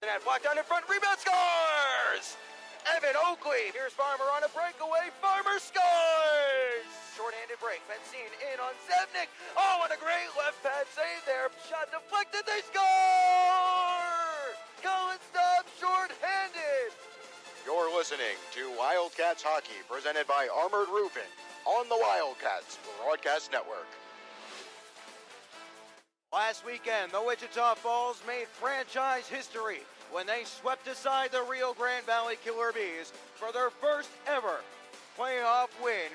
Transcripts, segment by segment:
And that blocked down in front, rebound scores! Evan Oakley, here's Farmer on a breakaway, Farmer scores! Short-handed break, Benzine in on Zevnik. Oh, and a great left pad save there. Shot deflected, they score! Collins stops short-handed. You're listening to Wildcats Hockey, presented by Armored Roofing on the Wildcats Broadcast Network. Last weekend, the Wichita Falls made franchise history when they swept aside the Rio Grande Valley Killer Bees for their first ever playoff win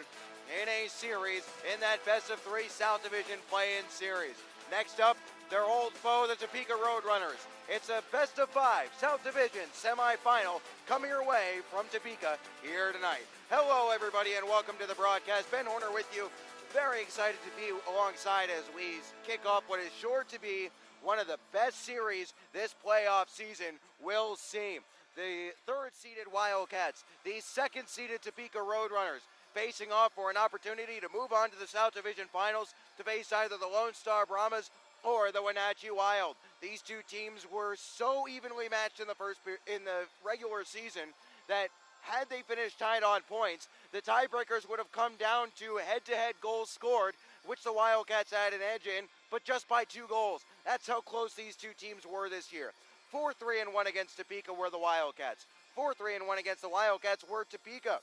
in a series in that best-of-3 South Division play-in series. Next up, their old foe, the Topeka RoadRunners. It's a best-of-5 South Division semifinal coming your way from Topeka here tonight. Hello, everybody, and welcome to the broadcast. Ben Horner with you. Very excited to be alongside as we kick off what is sure to be one of the best series this playoff season will see. The third-seeded Wildcats, the second-seeded Topeka RoadRunners, facing off for an opportunity to move on to the South Division Finals to face either the Lone Star Brahmas or the Wenatchee Wild. These two teams were so evenly matched in the regular season that had they finished tied on points, the tiebreakers would have come down to head-to-head goals scored, which the Wildcats had an edge in, but just by 2 goals. That's how close these two teams were this year. 4-3-1 against Topeka were the Wildcats. 4-3-1 against the Wildcats were Topeka.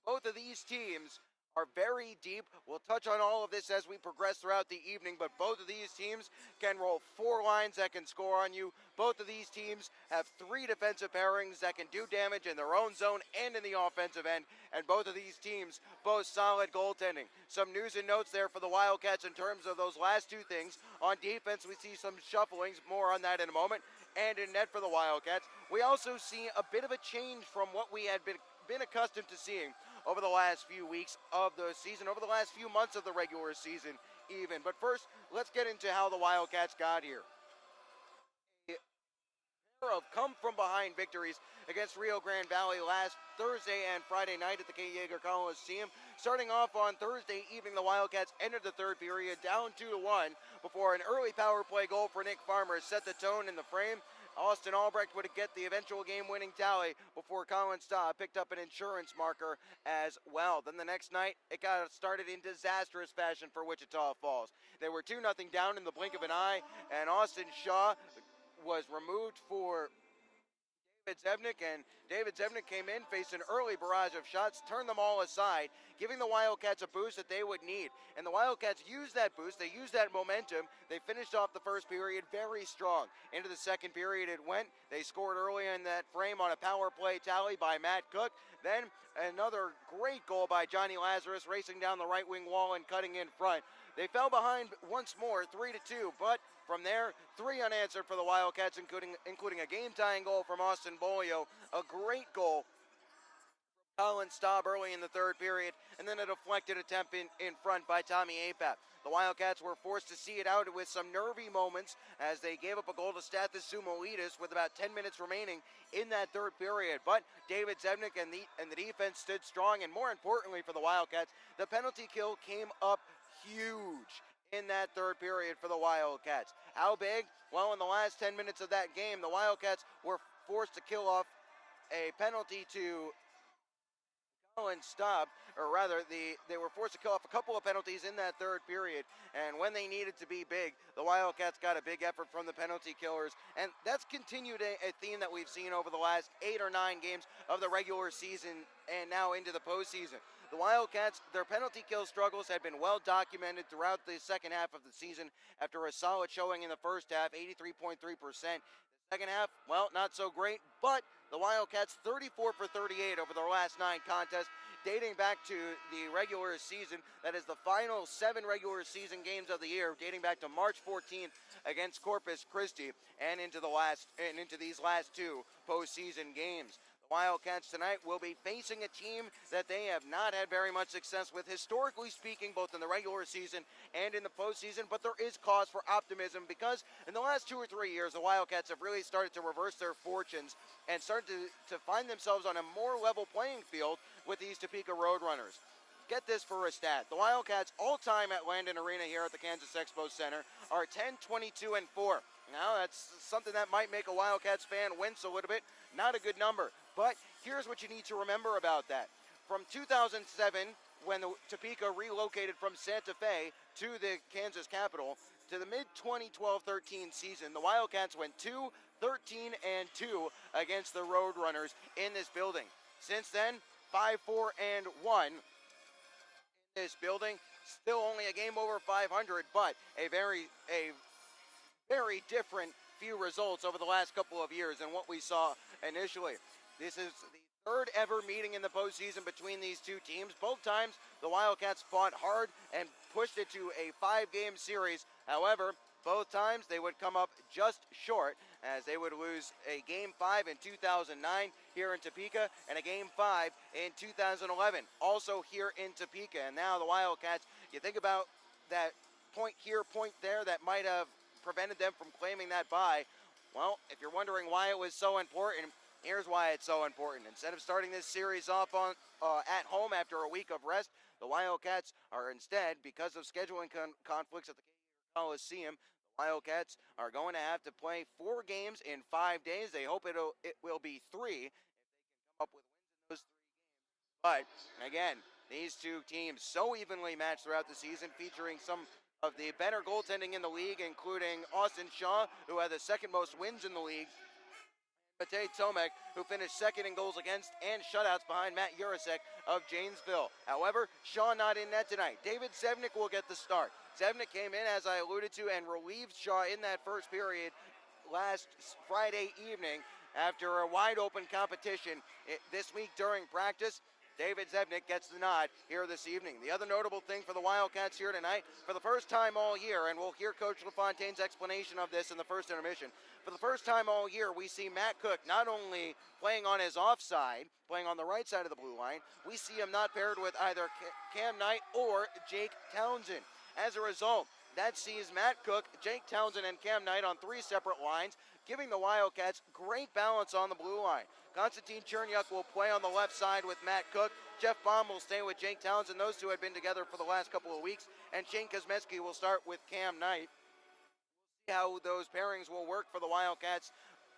Both of these teams are very deep. We'll touch on all of this as we progress throughout the evening, but both of these teams can roll 4 lines that can score on you. Both of these teams have 3 defensive pairings that can do damage in their own zone and in the offensive end, and both of these teams boast solid goaltending. Some news and notes there for the Wildcats in terms of those last 2 things. On defense, we see some shufflings, more on that in a moment, and in net for the Wildcats. We also see a bit of a change from what we had been accustomed to seeing over the last few weeks of the season, over the last few months of the regular season even. But first, let's get into how the Wildcats got here. A pair of come-from-behind victories against Rio Grande Valley last Thursday and Friday night at the K. Yeager Coliseum. Starting off on Thursday evening, the Wildcats entered the third period down 2-1 before an early power play goal for Nick Farmer set the tone in the frame. Austin Albrecht would get the eventual game-winning tally before Colin Staub picked up an insurance marker as well. Then the next night, it got started in disastrous fashion for Wichita Falls. They were 2-0 down in the blink of an eye, and Austin Shaw was removed for David Zevnik, and David Zevnik came in, faced an early barrage of shots, turned them all aside, giving the Wildcats a boost that they would need. And the Wildcats used that boost, they used that momentum. They finished off the first period very strong. Into the second period it went. They scored early in that frame on a power play tally by Matt Cook. Then another great goal by Johnny Lazarus, racing down the right wing wall and cutting in front. They fell behind once more, 3-2, but from there, 3 unanswered for the Wildcats, including a game-tying goal from Austin Bolio, a great goal from Colin Staub early in the third period, and then a deflected attempt in front by Tommy Apap. The Wildcats were forced to see it out with some nervy moments as they gave up a goal to Stathis Sumolidis with about 10 minutes remaining in that third period. But David Zevnik and the defense stood strong, and more importantly for the Wildcats, the penalty kill came up huge in that third period for the Wildcats. How big? Well, in the last 10 minutes of that game, the Wildcats were forced to kill off a penalty to Colin Staub, or rather, they were forced to kill off a couple of penalties in that third period, and when they needed to be big, the Wildcats got a big effort from the penalty killers, and that's continued a theme that we've seen over the last 8 or 9 games of the regular season and now into the postseason. The Wildcats, their penalty kill struggles had been well documented throughout the second half of the season after a solid showing in the first half, 83.3%. Second half, well, not so great, but the Wildcats 34 for 38 over their last 9 contests, dating back to the regular season. That is the final 7 regular season games of the year, dating back to March 14th against Corpus Christi and into these last 2 postseason games. The Wildcats tonight will be facing a team that they have not had very much success with, historically speaking, both in the regular season and in the postseason, but there is cause for optimism because in the last 2 or 3 years, the Wildcats have really started to reverse their fortunes and started to find themselves on a more level playing field with these Topeka RoadRunners. Get this for a stat. The Wildcats all-time at Landon Arena here at the Kansas Expo Center are 10-22-4. Now, that's something that might make a Wildcats fan wince a little bit. Not a good number. But here's what you need to remember about that. From 2007, when the Topeka relocated from Santa Fe to the Kansas capital, to the mid-2012-13 season, the Wildcats went 2-13-2 against the RoadRunners in this building. Since then, 5-4-1 in this building. Still only a game over 500, but a very different few results over the last couple of years than what we saw initially. This is the third ever meeting in the postseason between these two teams. Both times the Wildcats fought hard and pushed it to a 5-game series. However, both times they would come up just short, as they would lose a Game 5 in 2009 here in Topeka and a Game 5 in 2011 also here in Topeka. And now the Wildcats, you think about that point here, point there that might have prevented them from claiming that bye. Well, if you're wondering why it was so important, here's why it's so important. Instead of starting this series off on at home after a week of rest, the Wildcats are instead, because of scheduling conflicts at the Coliseum, the Wildcats are going to have to play 4 games in 5 days. They hope it will be 3 if they can come up with wins in those 3 games. But again, these two teams so evenly matched throughout the season, featuring some of the better goaltending in the league, including Austin Shaw, who had the second most wins in the league, Matej Tomek, who finished second in goals against and shutouts behind Matt Jurasek of Janesville. However, Shaw not in net tonight. David Zevnik will get the start. Zevnik came in, as I alluded to, and relieved Shaw in that first period last Friday evening after a wide-open competition this week during practice. David Zevnik gets the nod here this evening. The other notable thing for the Wildcats here tonight, for the first time all year, and we'll hear Coach LaFontaine's explanation of this in the first intermission, for the first time all year, we see Matt Cook not only playing on his offside, playing on the right side of the blue line, we see him not paired with either Cam Knight or Jake Townsend. As a result, that sees Matt Cook, Jake Townsend, and Cam Knight on 3 separate lines, giving the Wildcats great balance on the blue line. Konstantin Chernyuk will play on the left side with Matt Cook. Jeff Baum will stay with Jake Townsend. Those two had been together for the last couple of weeks. And Shane Kosmetsky will start with Cam Knight. We'll see how those pairings will work for the Wildcats.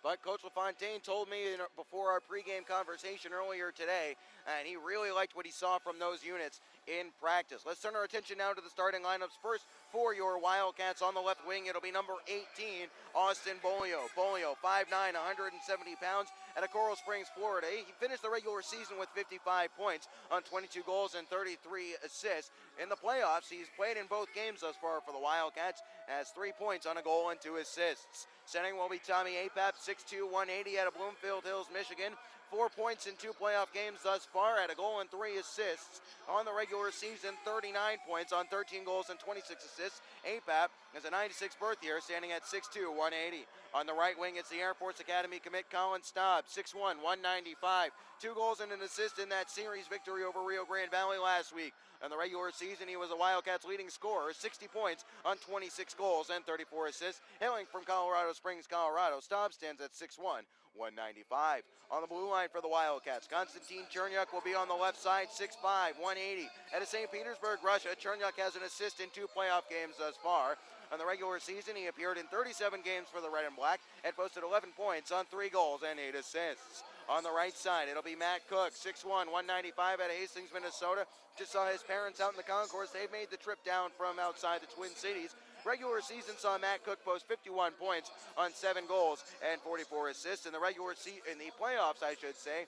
But Coach LaFontaine told me before our pregame conversation earlier today, and he really liked what he saw from those units in practice. Let's turn our attention now to the starting lineups. First, for your Wildcats on the left wing, it'll be number 18, Austin Bolio. Bolio, 5'9", 170 pounds, out of Coral Springs, Florida. He finished the regular season with 55 points on 22 goals and 33 assists. In the playoffs, he's played in both games thus far for the Wildcats, has 3 points on a goal and 2 assists. Centering will be Tommy Apap, 6'2", 180 out of Bloomfield Hills, Michigan. 4 points in 2 playoff games thus far, at a goal and 3 assists. On the regular season, 39 points on 13 goals and 26 assists. Apap is a 96 birth year, standing at 6'2", 180. On the right wing, it's the Air Force Academy commit Colin Staub, 6'1", 195. 2 goals and an assist in that series victory over Rio Grande Valley last week. In the regular season, he was the Wildcats' leading scorer, 60 points on 26 goals and 34 assists. Hailing from Colorado Springs, Colorado, Staub stands at 6'1", 195. On the blue line for the Wildcats, Konstantin Chernyuk will be on the left side, 6'5", 180. At a St. Petersburg, Russia, Chernyuk has an assist in 2 playoff games thus far. On the regular season, he appeared in 37 games for the Red and Black and posted 11 points on 3 goals and 8 assists. On the right side, it'll be Matt Cook, 6'1", 195 out of Hastings, Minnesota. Just saw his parents out in the concourse. They made the trip down from outside the Twin Cities. Regular season saw Matt Cook post 51 points on 7 goals and 44 assists. In the in the playoffs, I should say,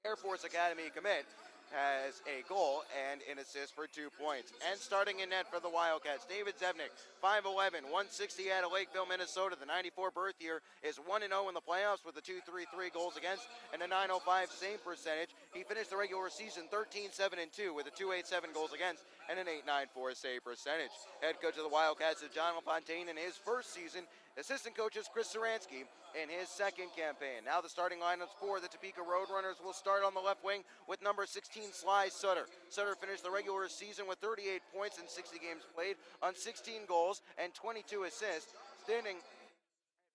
Air Force Academy commit has a goal and an assist for 2 points. And starting in net for the Wildcats, David Zevnik, 5'11", 160 out of Lakeville, Minnesota. The 94 birth year is 1-0 in the playoffs with a 2.33 goals against and a 9.05 save percentage. He finished the regular season 13-7-2 with a 2.87 goals against and an 8.94 save percentage. Head coach of the Wildcats is John LaFontaine in his first season. Assistant coach is Chris Saransky in his second campaign. Now the starting lineups for the Topeka RoadRunners will start on the left wing with number 16, Sly Sutter. Sutter finished the regular season with 38 points in 60 games played on 16 goals and 22 assists, standing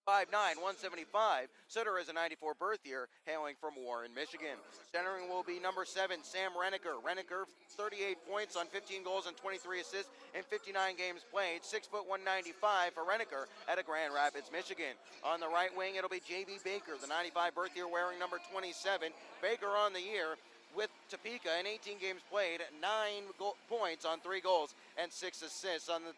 5'9", 175. Sitter is a 94 birth year, hailing from Warren, Michigan. Centering will be number 7, Sam Renneker. Renneker, 38 points on 15 goals and 23 assists in 59 games played. 6', 195 for Renneker out of Grand Rapids, Michigan. On the right wing, it'll be J.B. Baker, the 95 birth year, wearing number 27. Baker on the year with Topeka in 18 games played, 9 points on 3 goals and 6 assists. On the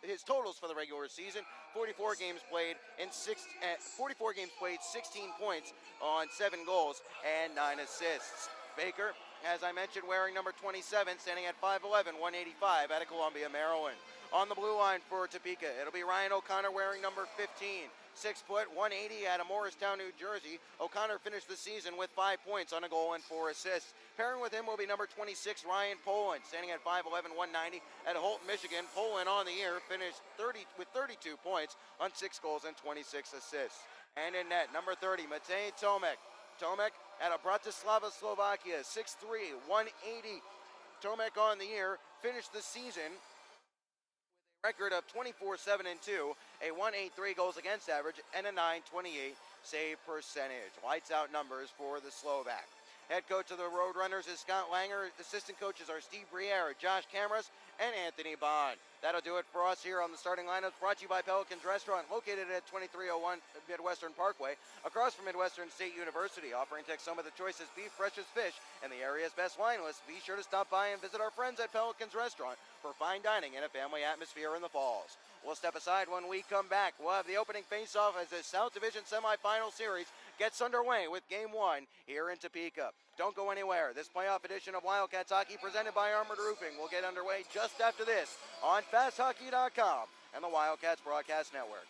his totals for the regular season: 44 games played, 16 points on 7 goals and 9 assists. Baker, as I mentioned, wearing number 27, standing at 5'11", 185 out of Columbia, Maryland. On the blue line for Topeka, it'll be Ryan O'Connor wearing number 15. 6', 180 out of Morristown, New Jersey. O'Connor finished the season with 5 points on a goal and 4 assists. Pairing with him will be number 26, Ryan Poland, standing at 5'11", 190 out of Holt, Michigan. Poland on the year finished with 32 points on 6 goals and 26 assists. And in net, number 30, Matej Tomek. Tomek out of Bratislava, Slovakia, 6'3", 180. Tomek on the year finished the season record of 24-7-2, a 1.83 goals against average, and a 9.28 save percentage. Lights out numbers for the Slovak. Head coach of the RoadRunners is Scott Langer. Assistant coaches are Steve Briere, Josh Cameras, and Anthony Bond. That'll do it for us here on the starting lineup. Brought to you by Pelican's Restaurant, located at 2301 Midwestern Parkway, across from Midwestern State University, offering Texoma the choicest beef, freshest fish, and the area's best wine list. Be sure to stop by and visit our friends at Pelican's Restaurant for fine dining and a family atmosphere in the Falls. We'll step aside when we come back. We'll have the opening face-off as the South Division semifinal series gets underway with Game 1 here in Topeka. Don't go anywhere. This playoff edition of Wildcats Hockey, presented by Armored Roofing, will get underway just after this on FastHockey.com and the Wildcats Broadcast Network.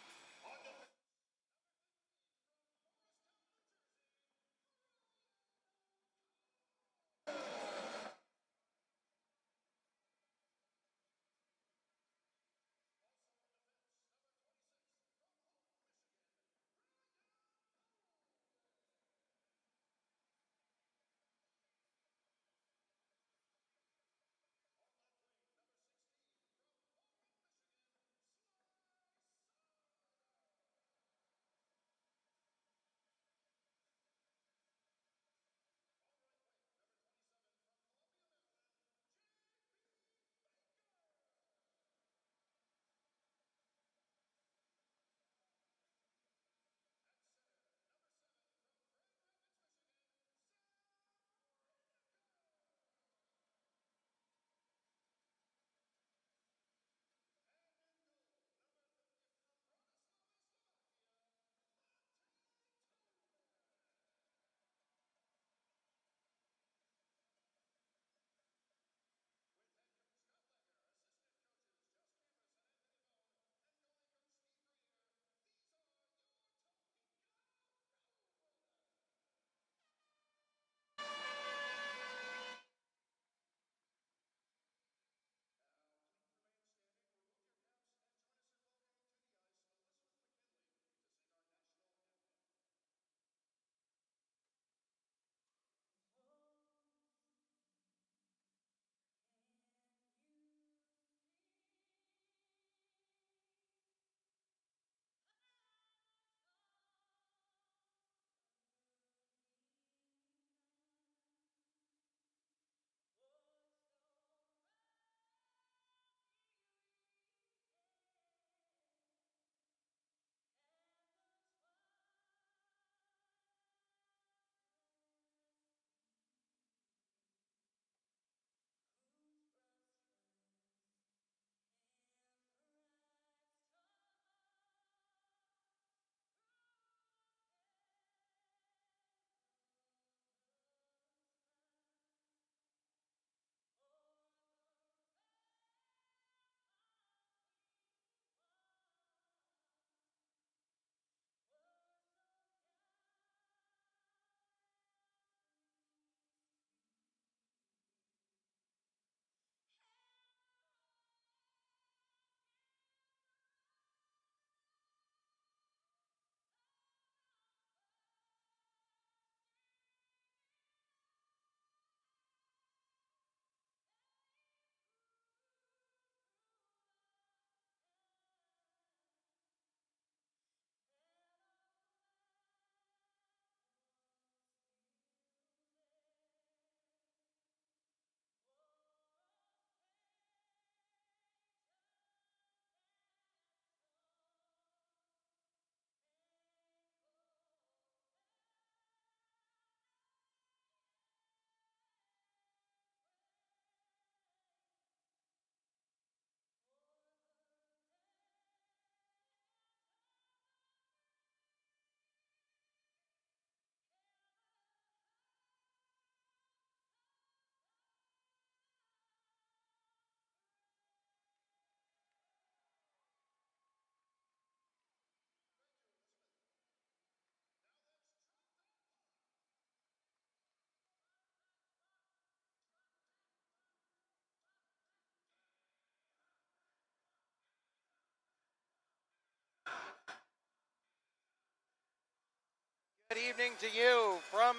Good evening to you from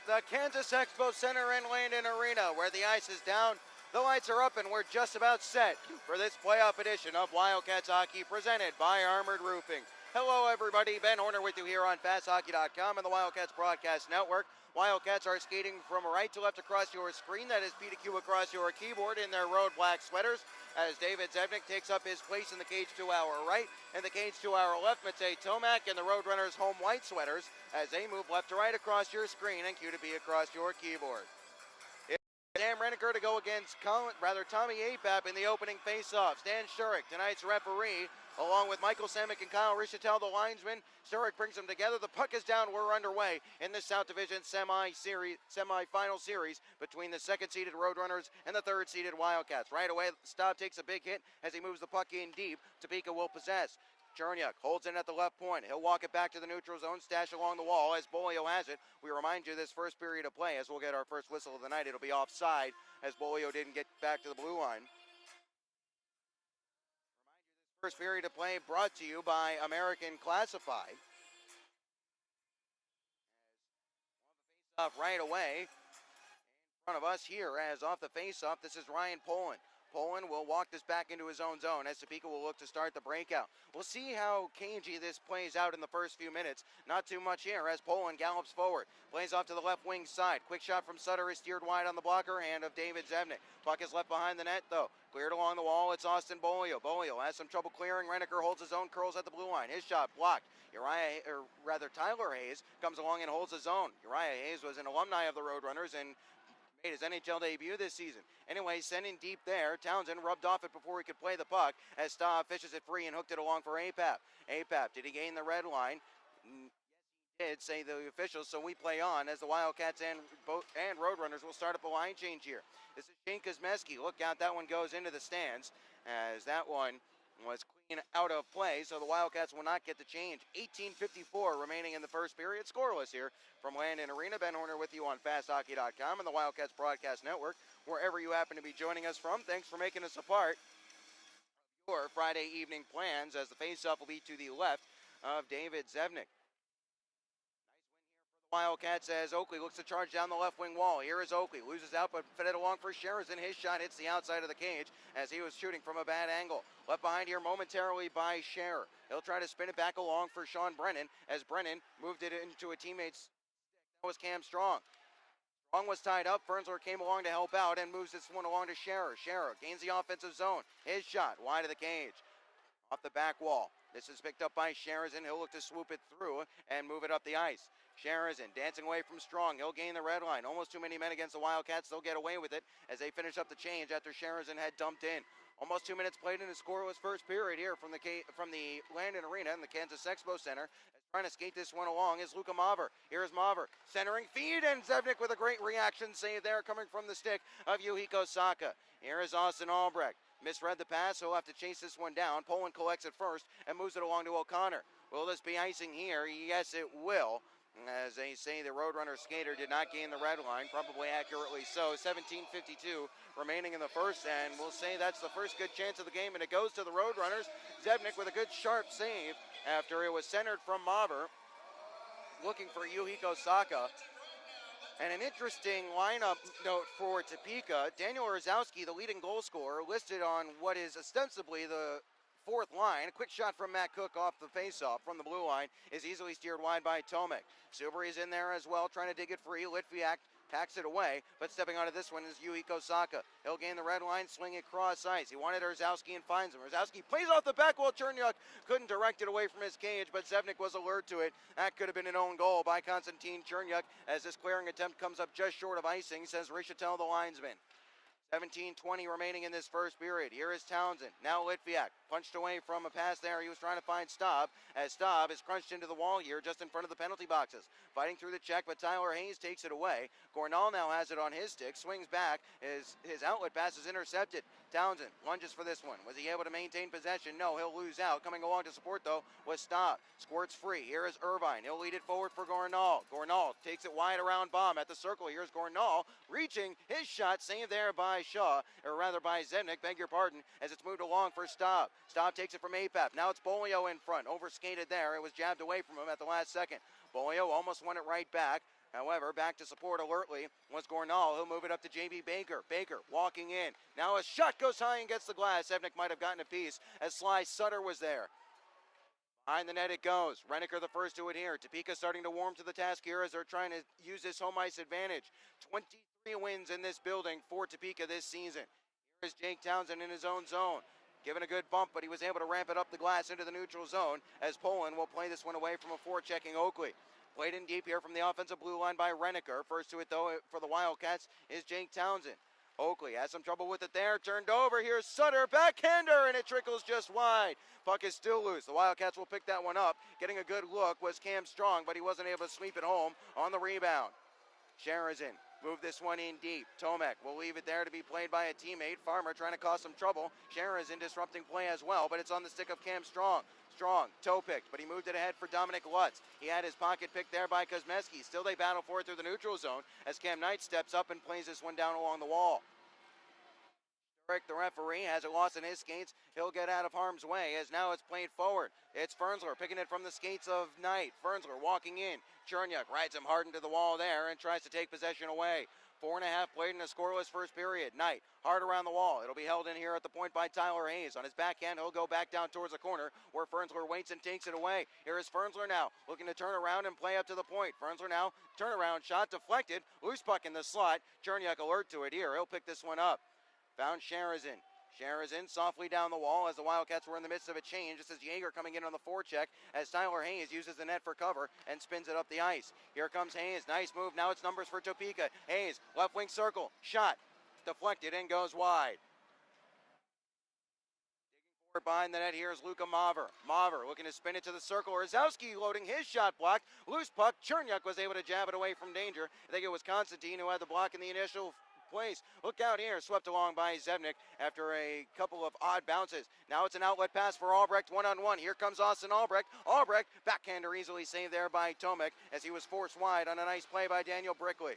the Kansas Expo Center and Landon Arena, where the ice is down, the lights are up, and we're just about set for this playoff edition of Wildcats Hockey presented by Armored Roofing. Hello, everybody. Ben Horner with you here on FastHockey.com and the Wildcats Broadcast Network. Wildcats are skating from right to left across your screen. That is P to Q across your keyboard in their road black sweaters, as David Zevnik takes up his place in the cage to our right. In the cage to our left, Matej Tomac and the RoadRunners home white sweaters as they move left to right across your screen and Q to B across your keyboard. Sam Reniker to go against Tommy Apap in the opening face-off. Stan Shurik, tonight's referee, along with Michael Samick and Kyle Rishatel, the linesman. Shurik brings them together. The puck is down. We're underway in the South Division semi-final series between the second-seeded RoadRunners and the third-seeded Wildcats. Right away, Staub takes a big hit as he moves the puck in deep. Topeka will possess. Cherniuk holds in at the left point. He'll walk it back to the neutral zone, stash along the wall as Bolio has it. We remind you this first period of play, as we'll get our first whistle of the night, it'll be offside as Bolio didn't get back to the blue line. First period of play brought to you by American Classified. Off right away in front of us here, as off the face-off, this is Ryan Poland. Poland will walk this back into his own zone as Topeka will look to start the breakout. We'll see how cagey this plays out in the first few minutes. Not too much here as Poland gallops forward. Plays off to the left wing side. Quick shot from Sutter is steered wide on the blocker hand of David Zevnik. Puck is left behind the net though. Cleared along the wall, it's Austin Bolio. Bolio has some trouble clearing. Reniker holds his own, curls at the blue line. His shot blocked. Tyler Hayes comes along and holds his own. Uriah Hayes was an alumni of the RoadRunners and made his NHL debut this season. Anyway, sending deep there. Townsend rubbed off it before he could play the puck as Staub fishes it free and hooked it along for Apap. Apap, did he gain the red line? Yes, he did, say the officials, so we play on as the Wildcats and RoadRunners will start up a line change here. This is Shane Kosmeski. Look out, that one goes into the stands as that one was clean out of play, so the Wildcats will not get the change. 18:54 remaining in the first period. Scoreless here from Landon Arena. Ben Horner with you on FastHockey.com and the Wildcats Broadcast Network, wherever you happen to be joining us from. Thanks for making us a part of your Friday evening plans, as the faceoff will be to the left of David Zevnik. Wildcats as Oakley looks to charge down the left wing wall. Here is Oakley, loses out but fed it along for Sheridan. His shot hits the outside of the cage as he was shooting from a bad angle. Left behind here momentarily by Scherer. He'll try to spin it back along for Sean Brennan as Brennan moved it into a teammate's stick. That was Cam Strong. Strong was tied up. Fernsler came along to help out and moves this one along to Scherer. Scherer gains the offensive zone. His shot wide of the cage. Off the back wall. This is picked up by Sheridan. He'll look to swoop it through and move it up the ice. Sheridan dancing away from Strong. He'll gain the red line. Almost too many men against the Wildcats. They'll get away with it as they finish up the change after Sheridan had dumped in. Almost 2 minutes played in a scoreless first period here from the Landon Arena in the Kansas Expo Center. Trying to skate this one along is Luka Maver. Here's Maver centering feed, and Zevnik with a great reaction save there coming from the stick of Yuhiko Saka. Here is Austin Albrecht. Misread the pass, so he'll have to chase this one down. Poland collects it first and moves it along to O'Connor. Will this be icing here? Yes, it will. As they say, the RoadRunner skater did not gain the red line, probably accurately so. 17:52 remaining in the first, and we'll say that's the first good chance of the game, and it goes to the RoadRunners. Zevnik with a good sharp save after it was centered from Maver, looking for Yuhiko Saka. And an interesting lineup note for Topeka, Daniel Rosowski, the leading goal scorer, listed on what is ostensibly the fourth line. A quick shot from Matt Cook off the faceoff from the blue line is easily steered wide by Tomek. Subari's in there as well, trying to dig it free. Litviak packs it away, but stepping onto this one is Yuhiko Saka. He'll gain the red line, swing it cross ice. He wanted Rosowski and finds him. Rosowski plays off the back wall. Cherniuk couldn't direct it away from his cage, but Zevnik was alert to it. That could have been an own goal by Konstantin Cherniuk as this clearing attempt comes up just short of icing, says Rishatel, the linesman. 17:20 remaining in this first period. Here is Townsend. Now Litviak punched away from a pass there. He was trying to find Staub as Staub is crunched into the wall here just in front of the penalty boxes. Fighting through the check, but Tyler Hayes takes it away. Gornall now has it on his stick. Swings back. His outlet pass is intercepted. Townsend lunges for this one. Was he able to maintain possession? No, he'll lose out. Coming along to support, though, was Staub. Squirts free. Here is Irvine. He'll lead it forward for Gornall. Gornall takes it wide around Baum at the circle. Here's Gornall reaching his shot. Saved there by Shaw, or rather by Zevnik, beg your pardon, as it's moved along for Staub. Staub takes it from Apap. Now it's Bolio in front. Overskated there. It was jabbed away from him at the last second. Bolio almost won it right back. However, back to support alertly was Gornall. He'll move it up to J.B. Baker. Baker walking in. Now a shot goes high and gets the glass. Evnick might have gotten a piece as Sly Sutter was there. Behind the net it goes. Renneker the first to adhere. Topeka starting to warm to the task here as they're trying to use this home ice advantage. 23 wins in this building for Topeka this season. Here is Jake Townsend in his own zone. Given a good bump, but he was able to ramp it up the glass into the neutral zone as Poland will play this one away from a forechecking Oakley. Played in deep here from the offensive blue line by Renneker. First to it, though, for the Wildcats is Jake Townsend. Oakley has some trouble with it there. Turned over. Here's Sutter. Backhander, and it trickles just wide. Puck is still loose. The Wildcats will pick that one up. Getting a good look was Cam Strong, but he wasn't able to sweep it home on the rebound. Sharazin moved this one in deep. Tomek will leave it there to be played by a teammate. Farmer trying to cause some trouble. Sharazin disrupting play as well, but it's on the stick of Cam Strong. Strong, toe picked, but he moved it ahead for Dominic Lutz. He had his pocket picked there by Kosmeski. Still they battle for it through the neutral zone as Cam Knight steps up and plays this one down along the wall. The referee has a loss in his skates. He'll get out of harm's way as now it's played forward. It's Fernsler picking it from the skates of Knight. Fernsler walking in. Chernyuk rides him hard into the wall there and tries to take possession away. 4.5 played in a scoreless first period. Knight hard around the wall. It'll be held in here at the point by Tyler Hayes. On his backhand, he'll go back down towards the corner where Fernsler waits and takes it away. Here is Fernsler now looking to turn around and play up to the point. Fernsler now, turnaround shot deflected. Loose puck in the slot. Chernyuk alert to it here. He'll pick this one up. Found Sharazin. Sharazin softly down the wall as the Wildcats were in the midst of a change. This is Yeager coming in on the forecheck as Tyler Hayes uses the net for cover and spins it up the ice. Here comes Hayes. Nice move. Now it's numbers for Topeka. Hayes, left wing circle. Shot. Deflected and goes wide. Digging forward behind the net here is Luka Maver. Maver looking to spin it to the circle. Orzowski loading his shot blocked. Loose puck. Chernyuk was able to jab it away from danger. I think it was Constantine who had the block in the initial place. Look out here, swept along by Zebnik after a couple of odd bounces. Now it's an outlet pass for Albrecht, one-on-one. Here comes Austin Albrecht. Albrecht, backhander easily saved there by Tomek as he was forced wide on a nice play by Daniel Brickley.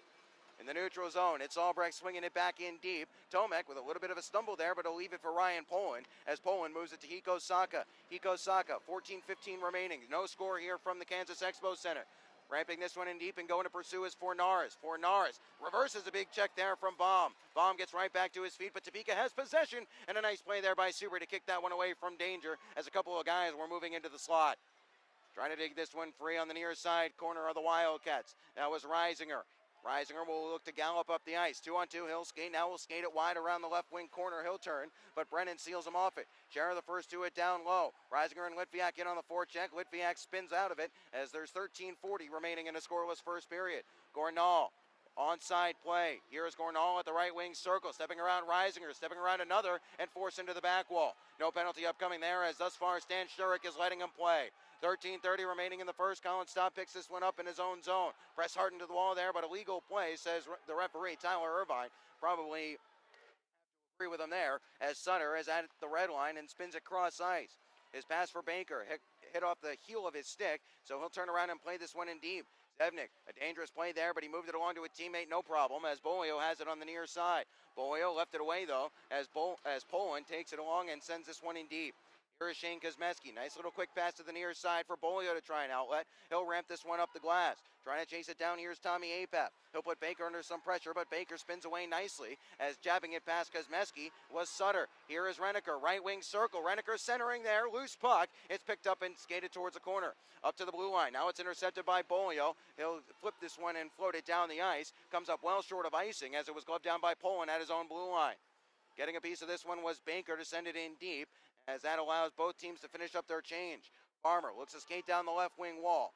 In the neutral zone, it's Albrecht swinging it back in deep. Tomek with a little bit of a stumble there, but he'll leave it for Ryan Poland as Poland moves it to Hiko Saka. Hiko Saka, 14-15 remaining. No score here from the Kansas Expo Center. Ramping this one in deep and going to pursue is Fornaris. Fornaris reverses a big check there from Baum. Baum gets right back to his feet, but Topeka has possession, and a nice play there by Suber to kick that one away from danger as a couple of guys were moving into the slot. Trying to dig this one free on the near side corner of the Wildcats. That was Reisinger. Reisinger will look to gallop up the ice. 2-on-2, he'll skate. Now we'll skate it wide around the left wing corner. He'll turn, but Brennan seals him off it. Scherer the first to it down low. Reisinger and Litviak in on the forecheck. Litviak spins out of it as there's 13:40 remaining in a scoreless first period. Gornall, onside play. Here is Gornall at the right wing circle, stepping around Reisinger, stepping around another, and forced into the back wall. No penalty upcoming there as thus far Stan Shurik is letting him play. 13:30 remaining in the first. Colin Staub picks this one up in his own zone. Press hard into the wall there, but a legal play, says the referee, Tyler Irvine. Probably agree with him there as Sutter is at the red line and spins it cross ice. His pass for Baker hit off the heel of his stick, so he'll turn around and play this one in deep. Zevnik, a dangerous play there, but he moved it along to a teammate, no problem, as Bolio has it on the near side. Bolio left it away, though, as Poland takes it along and sends this one in deep. Here is Shane Kosmeski. Nice little quick pass to the near side for Bolio to try an outlet. He'll ramp this one up the glass. Trying to chase it down, here's Tommy Apap. He'll put Baker under some pressure, but Baker spins away nicely as jabbing it past Kosmeski was Sutter. Here is Renneker, right wing circle. Renneker centering there, loose puck. It's picked up and skated towards the corner. Up to the blue line. Now it's intercepted by Bolio. He'll flip this one and float it down the ice. Comes up well short of icing as it was gloved down by Poland at his own blue line. Getting a piece of this one was Baker to send it in deep, as that allows both teams to finish up their change. Farmer looks to skate down the left wing wall,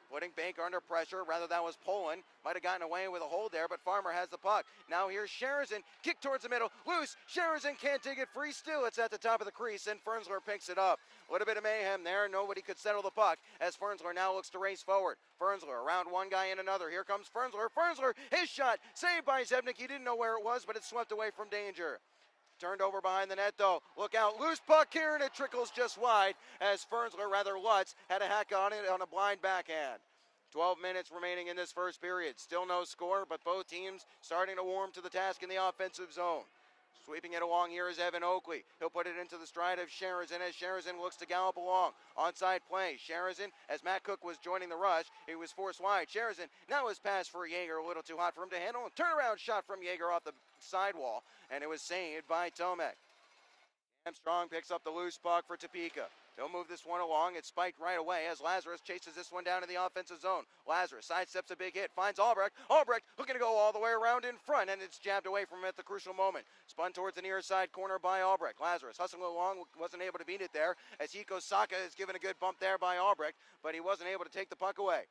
putting Baker under pressure. Rather, that was Poland. Might have gotten away with a hold there, but Farmer has the puck. Now here's Sharazin. Kick towards the middle. Loose. Sharazin can't dig it free. Still, it's at the top of the crease, and Fernsler picks it up. A little bit of mayhem there. Nobody could settle the puck as Fernsler now looks to race forward. Fernsler around one guy and another. Here comes Fernsler. Fernsler, his shot. Saved by Zebnik. He didn't know where it was, but it's swept away from danger. Turned over behind the net, though. Look out. Loose puck here, and it trickles just wide as Lutz, had a hack on it on a blind backhand. 12 minutes remaining in this first period. Still no score, but both teams starting to warm to the task in the offensive zone. Sweeping it along here is Evan Oakley. He'll put it into the stride of Sherazin as Sherazin looks to gallop along. Onside play. Sherazin, as Matt Cook was joining the rush, he was forced wide. Sherazin now his pass for Yeager, a little too hot for him to handle. Turnaround shot from Yeager off the sidewall, and it was saved by Tomek. Armstrong picks up the loose puck for Topeka. They'll move this one along. It's spiked right away as Lazarus chases this one down in the offensive zone. Lazarus sidesteps a big hit, finds Albrecht. Albrecht looking to go all the way around in front, and it's jabbed away from him at the crucial moment. Spun towards the near side corner by Albrecht. Lazarus hustling along, wasn't able to beat it there as Hiko Saka is given a good bump there by Albrecht, but he wasn't able to take the puck away.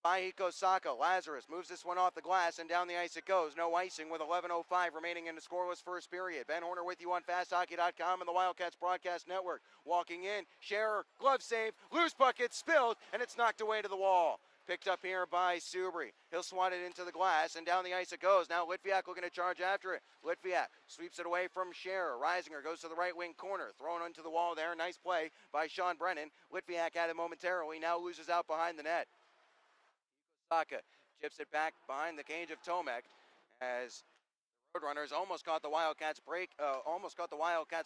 By Hiko Saka. Lazarus moves this one off the glass and down the ice it goes. No icing with 11:05 remaining in the scoreless first period. Ben Horner with you on FastHockey.com and the Wildcats Broadcast Network. Walking in, Scherer, glove save, loose puck gets spilled, and it's knocked away to the wall. Picked up here by Subri. He'll swat it into the glass, and down the ice it goes. Now Litviak looking to charge after it. Litviak sweeps it away from Scherer. Reisinger goes to the right wing corner. Thrown into the wall there. Nice play by Sean Brennan. Litviak had it momentarily. Now loses out behind the net. Saka chips it back behind the cage of Tomek as the RoadRunners almost caught the Wildcats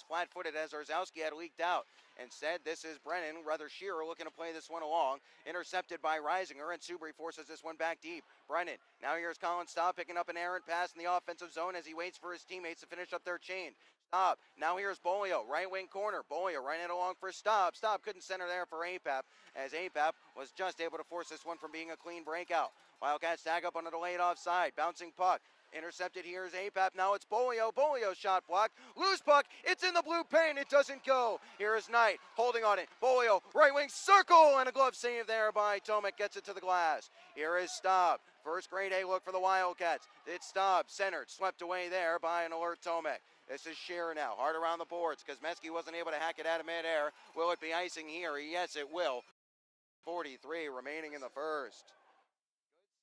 flat-footed as Orzowski had leaked out. Instead, this is Brennan, rather Shearer, looking to play this one along. Intercepted by Reisinger, and Subri forces this one back deep. Brennan, now here's Colin Staub picking up an errant pass in the offensive zone as he waits for his teammates to finish up their chain. Staub, now here's Bolio, right wing corner. Bolio running it along for Staub. Staub couldn't center there for Apap, as Apap was just able to force this one from being a clean breakout. Wildcats tag up on a delayed offside. Bouncing puck. Intercepted here is Apap. Now it's Bolio. Bolio shot blocked. Loose puck. It's in the blue paint. It doesn't go. Here is Knight holding on it. Bolio, right wing circle, and a glove save there by Tomek. Gets it to the glass. Here is Staub. First grade A look for the Wildcats. It's Staub, centered, swept away there by an alert Tomek. This is Scherer now, hard around the boards because Metzke wasn't able to hack it out of midair. Will it be icing here? Yes, it will. 43 remaining in the first.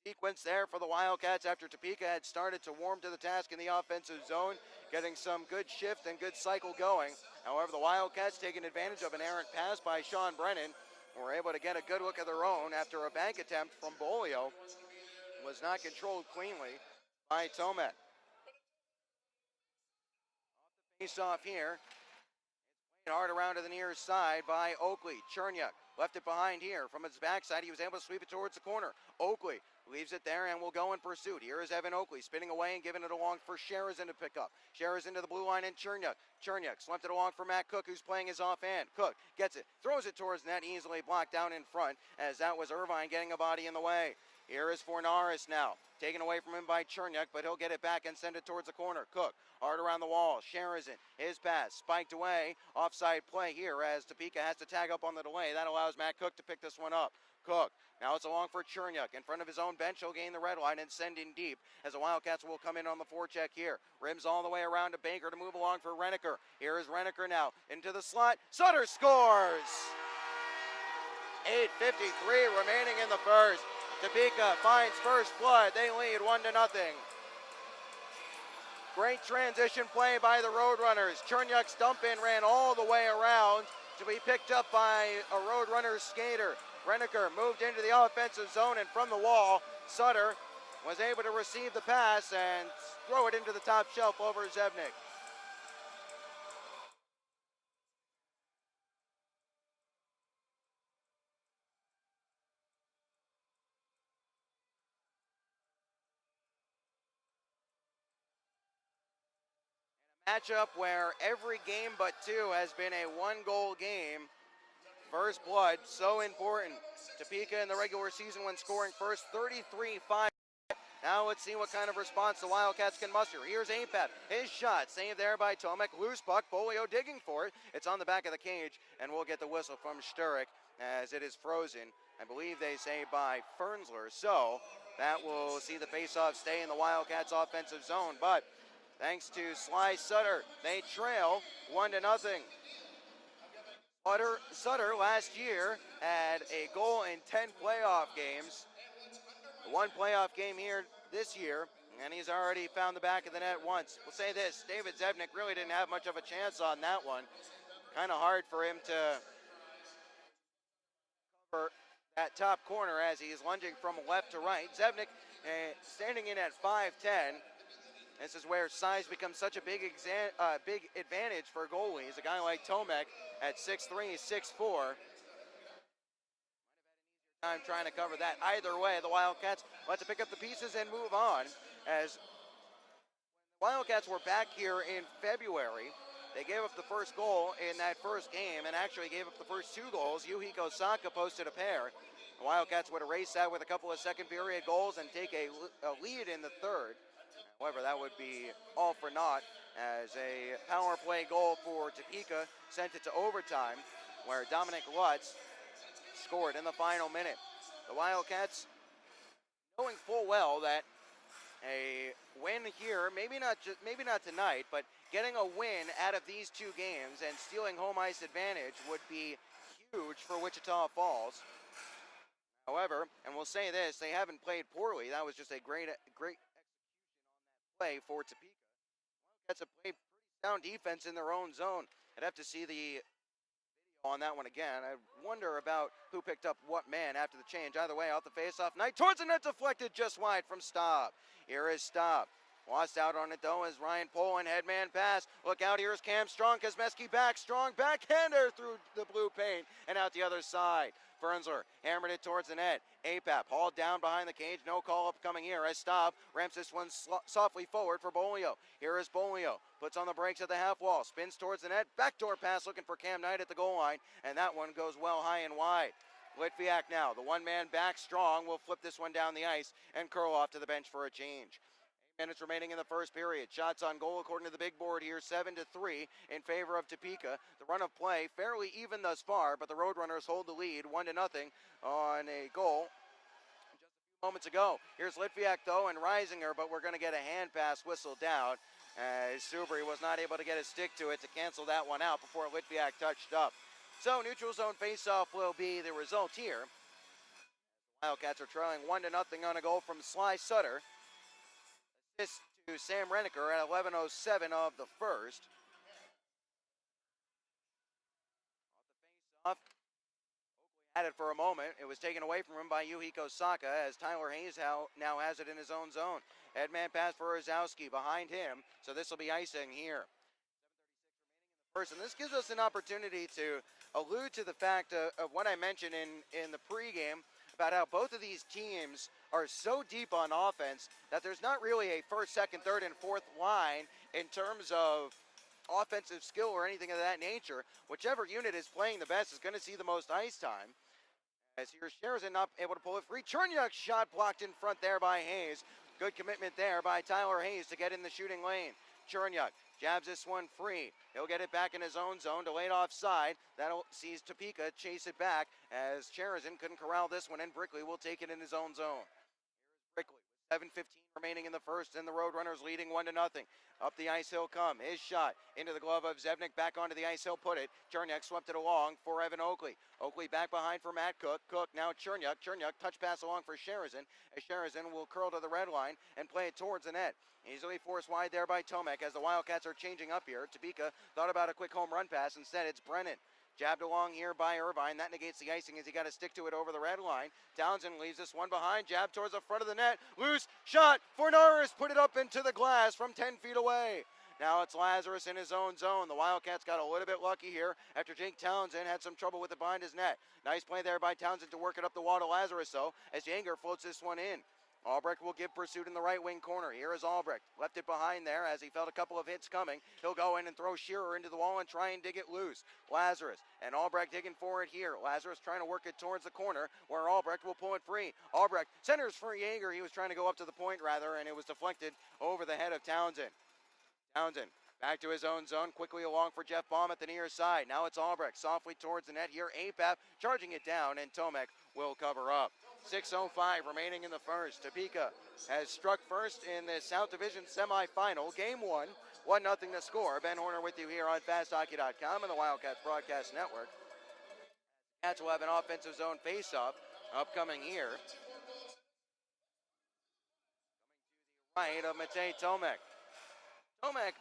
Sequence there for the Wildcats after Topeka had started to warm to the task in the offensive zone, getting some good shift and good cycle going. However, the Wildcats taking advantage of an errant pass by Sean Brennan were able to get a good look of their own after a bank attempt from Bolio was not controlled cleanly by Tomek. Face off here. Hard around to the near side by Oakley. Cherniak left it behind here. From his backside, he was able to sweep it towards the corner. Oakley leaves it there and will go in pursuit. Here is Evan Oakley spinning away and giving it along for Sherazin to pick up. Sherazin to the blue line and Cherniak. Cherniak swept it along for Matt Cook, who's playing his offhand. Cook gets it, throws it towards net, easily blocked down in front, as that was Irvine getting a body in the way. Here is Fornaris now, taken away from him by Cherniak, but he'll get it back and send it towards the corner. Cook, hard around the wall. Sherazin, his pass, spiked away. Offside play here as Topeka has to tag up on the delay. That allows Matt Cook to pick this one up. Cook, now it's along for Cherniak. In front of his own bench, he'll gain the red line and send in deep as the Wildcats will come in on the forecheck here. Rims all the way around to Baker to move along for Renneker. Here is Renneker now, into the slot. Sutter scores! 8:53 remaining in the first. Topeka finds first blood. They lead 1-0. Great transition play by the RoadRunners. Cherniak's dump in ran all the way around to be picked up by a RoadRunners skater. Renneker moved into the offensive zone, and from the wall, Sutter was able to receive the pass and throw it into the top shelf over Zebnik. Matchup where every game but two has been a one-goal game. First blood, so important. Topeka in the regular season when scoring first, 33-5. Now let's see what kind of response the Wildcats can muster. Here's Apap, his shot, saved there by Tomek. Loose puck, Bolio digging for it. It's on the back of the cage, and we'll get the whistle from Sturek as it is frozen. I believe they say by Fernsler, so that will see the faceoff stay in the Wildcats offensive zone. But thanks to Sly Sutter, they trail 1-0. Sutter last year had a goal in 10 playoff games. One playoff game here this year, and he's already found the back of the net once. We'll say this, David Zebnik really didn't have much of a chance on that one. Kind of hard for him to cover that top corner as he's lunging from left to right. Zebnik standing in at 5'10", This is where size becomes such a big advantage for goalies. A guy like Tomek at 6'3", 6'4", time trying to cover that. Either way, the Wildcats want to pick up the pieces and move on. As Wildcats were back here in February, they gave up the first goal in that first game and actually gave up the first 2 goals. Yuhiko Saka posted a pair. The Wildcats would erase that with a couple of second period goals and take a lead in the third. However, that would be all for naught as a power play goal for Topeka sent it to overtime, where Dominic Lutz scored in the final minute. The Wildcats, knowing full well that a win here, maybe not tonight, but getting a win out of these 2 games and stealing home ice advantage would be huge for Wichita Falls. However, and we'll say this, they haven't played poorly. That was just a great execution on that play for Topeka. Wildcats have played pretty sound defense in their own zone. I'd have to see the on that one again. I wonder about who picked up what man after the change. Either way, off the faceoff, Knight towards the net, deflected just wide from Staub. Here is Staub. Lost out on it though as Ryan Poland, headman pass. Look out, here's Cam Strong. Kosmeski back, Strong backhander through the blue paint and out the other side. Fernsler hammered it towards the net. Apap hauled down behind the cage. No call up coming here as Staub ramps this one softly forward for Bolio. Here is Bolio. Puts on the brakes at the half wall. Spins towards the net. Backdoor pass looking for Cam Knight at the goal line. And that one goes well high and wide. Litviak now, the one-man back Strong, will flip this one down the ice and curl off to the bench for a change. 8 minutes remaining in the first period. Shots on goal according to the big board here, 7-3 in favor of Topeka. The run of play fairly even thus far, but the RoadRunners hold the lead 1-0 on a goal just a few moments ago. Here's Litviak though and Reisinger, but we're going to get a hand pass whistled down as Subri was not able to get a stick to it to cancel that one out before Litviak touched up. So neutral zone faceoff will be the result here. Wildcats are trailing 1-0 on a goal from Sly Sutter. Assist to Sam Reniker at 11:07 of the first. Off the face-off, Oakley had it for a moment. It was taken away from him by Yuhiko Saka as Tyler Hayes now has it in his own zone. Headman pass for Ozowski behind him, so this will be icing here. 7:36 remaining in the first, and this gives us an opportunity to allude to the fact of what I mentioned in the pregame about how both of these teams are so deep on offense that there's not really a first, second, third, and fourth line in terms of offensive skill or anything of that nature. Whichever unit is playing the best is going to see the most ice time. As here's Sherzan not able to pull it free. Chernyak's shot blocked in front there by Hayes. Good commitment there by Tyler Hayes to get in the shooting lane. Chernyak jabs this one free. He'll get it back in his own zone, delayed offside. That'll sees Topeka chase it back as Sherzan couldn't corral this one, and Brickley will take it in his own zone. Here's Brickley. 7:15 remaining in the first, and the RoadRunners leading 1-0. Up the ice he'll come. His shot into the glove of Zevnik. Back onto the ice he'll put it. Chernyak swept it along for Evan Oakley. Oakley back behind for Matt Cook. Cook now Chernyak. Chernyak touch pass along for Sherzan. As Sherzan will curl to the red line and play it towards the net. Easily forced wide there by Tomek as the Wildcats are changing up here. Topeka thought about a quick home run pass. Instead, it's Brennan. Jabbed along here by Irvine. That negates the icing as he got to stick to it over the red line. Townsend leaves this one behind. Jab towards the front of the net. Loose shot for Norris. Put it up into the glass from 10 feet away. Now it's Lazarus in his own zone. The Wildcats got a little bit lucky here after Jake Townsend had some trouble with it behind his net. Nice play there by Townsend to work it up the wall to Lazarus though as Yanger floats this one in. Albrecht will give pursuit in the right wing corner. Here is Albrecht. Left it behind there as he felt a couple of hits coming. He'll go in and throw Shearer into the wall and try and dig it loose. Lazarus and Albrecht digging for it here. Lazarus trying to work it towards the corner where Albrecht will pull it free. Albrecht centers for Yeager. He was trying to go up to the point rather, and it was deflected over the head of Townsend. Townsend back to his own zone, quickly along for Jeff Baum at the near side. Now it's Albrecht softly towards the net here. Apap charging it down, and Tomek will cover up. 6:05 remaining in the first. Topeka has struck first in the South Division semifinal. Game 1, 1-0 the score. Ben Horner with you here on FastHockey.com and the Wildcats Broadcast Network. Cats will have an offensive zone faceoff upcoming here. Coming to the right of Matej Tomek. Tomek,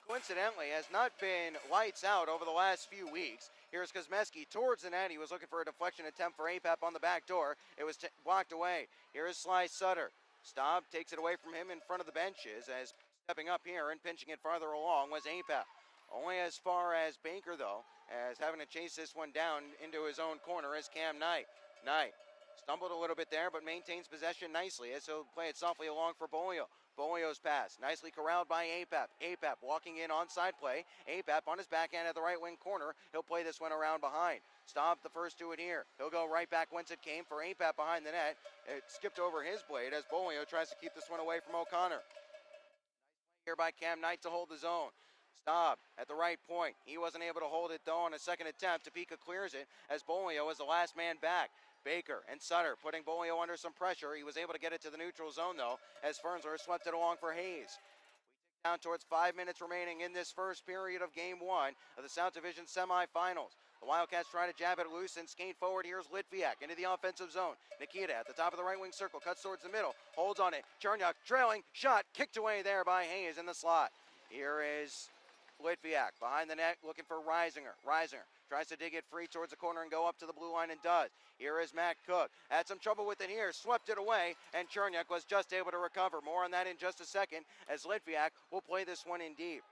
coincidentally, has not been lights out over the last few weeks. Here's Kosmeski towards the net. He was looking for a deflection attempt for Apap on the back door. It was blocked away. Here is Sly Sutter. Staub takes it away from him in front of the benches as Stepping up here and pinching it farther along was APAP. Only as far as Baker, though, as having to chase this one down into his own corner is Cam Knight. Knight stumbled a little bit there, but maintains possession nicely as he'll play it softly along for Bolio. Bolio's pass, nicely corralled by APAP. APAP walking in onside play. APAP on his backhand at the right wing corner. He'll play this one around behind. Stop the first to it here. He'll go right back whence it came for APAP behind the net. It skipped over his blade as Bolio tries to keep this one away from O'Connor. Nice play here by Cam Knight to hold the zone. Staub at the right point. He wasn't able to hold it though on a second attempt. Topeka clears it as Bolio is the last man back. Baker and Sutter putting Bolio under some pressure. He was able to get it to the neutral zone though as Fernsler swept it along for Hayes. We tick down towards 5 minutes remaining in this first period of game one of the South Division semifinals. The Wildcats try to jab it loose and skate forward. Here's Litviak into the offensive zone. Nikita at the top of the right wing circle, cuts towards the middle, holds on it. Chernyuk trailing, shot kicked away there by Hayes in the slot. Here is Litviak behind the net looking for Reisinger. Reisinger tries to dig it free towards the corner and go up to the blue line and does. Here is Matt Cook. Had some trouble with it here, swept it away, and Chernyuk was just able to recover. More on that in just a second as Litviak will play this one in deep.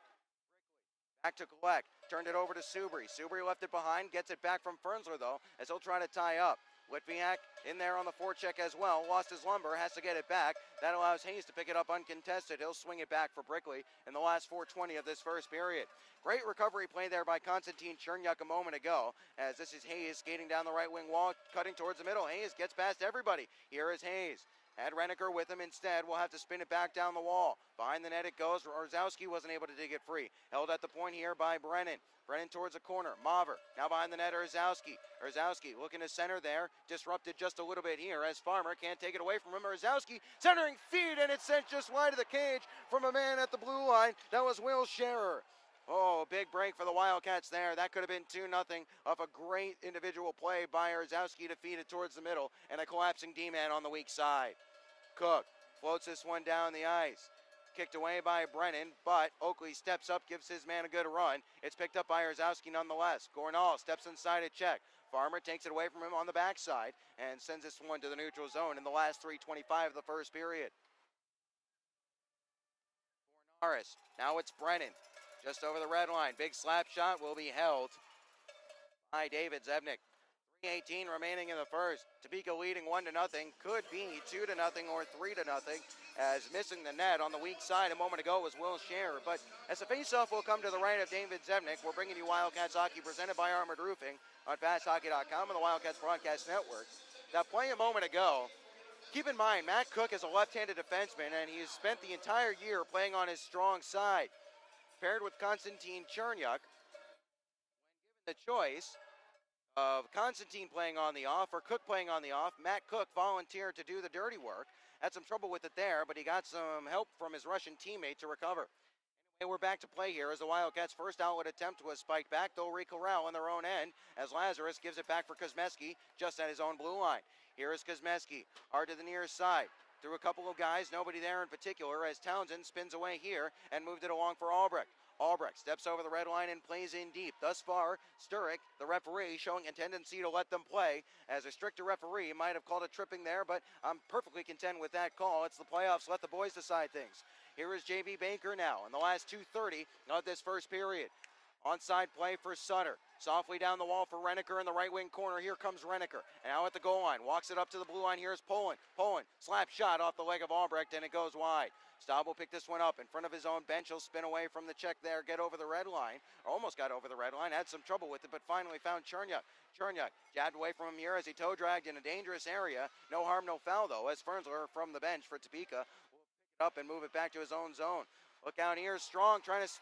Back to collect, turned it over to Subri. Subri left it behind, gets it back from Fernsler though as he'll try to tie up. Litviak in there on the forecheck as well, lost his lumber, has to get it back. That allows Hayes to pick it up uncontested. He'll swing it back for Brickley in the last 4:20 of this first period. Great recovery play there by Konstantin Chernyuk a moment ago, as this is Hayes skating down the right wing wall, cutting towards the middle. Hayes gets past everybody. Here is Hayes. Had Renneker with him instead. We'll have to spin it back down the wall. Behind the net it goes. Orzowski wasn't able to dig it free. Held at the point here by Brennan. Brennan towards the corner. Maver now behind the net. Orzowski. Orzowski looking to center there. Disrupted just a little bit here as Farmer can't take it away from him. Orzowski centering feed, and it's sent just wide of the cage from a man at the blue line. That was Will Scherer. Oh, a big break for the Wildcats there. That could have been 2-0 off a great individual play by Orzowski to feed it towards the middle and a collapsing D-man on the weak side. Cook floats this one down the ice. Kicked away by Brennan, but Oakley steps up, gives his man a good run. It's picked up by Orzowski nonetheless. Gornall steps inside a check. Farmer takes it away from him on the backside and sends this one to the neutral zone in the last 3:25 of the first period. Norris, now it's Brennan. Just over the red line. Big slap shot will be held by David Zebnik. 3:18 remaining in the first. Topeka leading 1-0. Could be 2-0 or 3-0 as missing the net on the weak side a moment ago was Will Scherer. But as the faceoff will come to the right of David Zebnik, we're bringing you Wildcats Hockey presented by Armored Roofing on FastHockey.com and the Wildcats Broadcast Network. That play a moment ago, keep in mind, Matt Cook is a left-handed defenseman and he's spent the entire year playing on his strong side. Paired with Konstantin Chernyuk, when given the choice of Konstantin playing on the off or Cook playing on the off, Matt Cook volunteered to do the dirty work. Had some trouble with it there, but he got some help from his Russian teammate to recover. Anyway, we're back to play here as the Wildcats' first outlet attempt was spiked back. They'll re-corral on their own end as Lazarus gives it back for Kuzmeski just at his own blue line. Here is Kuzmeski, hard to the near side. Through a couple of guys, nobody there in particular, as Townsend spins away here and moved it along for Albrecht. Albrecht steps over the red line and plays in deep. Thus far, Sturek, the referee, showing a tendency to let them play, as a stricter referee might have called a tripping there, but I'm perfectly content with that call. It's the playoffs. Let the boys decide things. Here is J.B. Baker now in the last 2:30 of this first period. Onside play for Sutter. Softly down the wall for Renneker in the right wing corner. Here comes Renneker. And now at the goal line. Walks it up to the blue line. Here's Poland. Poland. Slap shot off the leg of Albrecht and it goes wide. Staub will pick this one up in front of his own bench. He'll spin away from the check there. Get over the red line. Almost got over the red line. Had some trouble with it, but finally found Chernyuk. Chernyuk jabbed away from him here as he toe dragged in a dangerous area. No harm, no foul though, as Fernsler from the bench for Topeka will pick it up and move it back to his own zone. Look out here. Strong trying to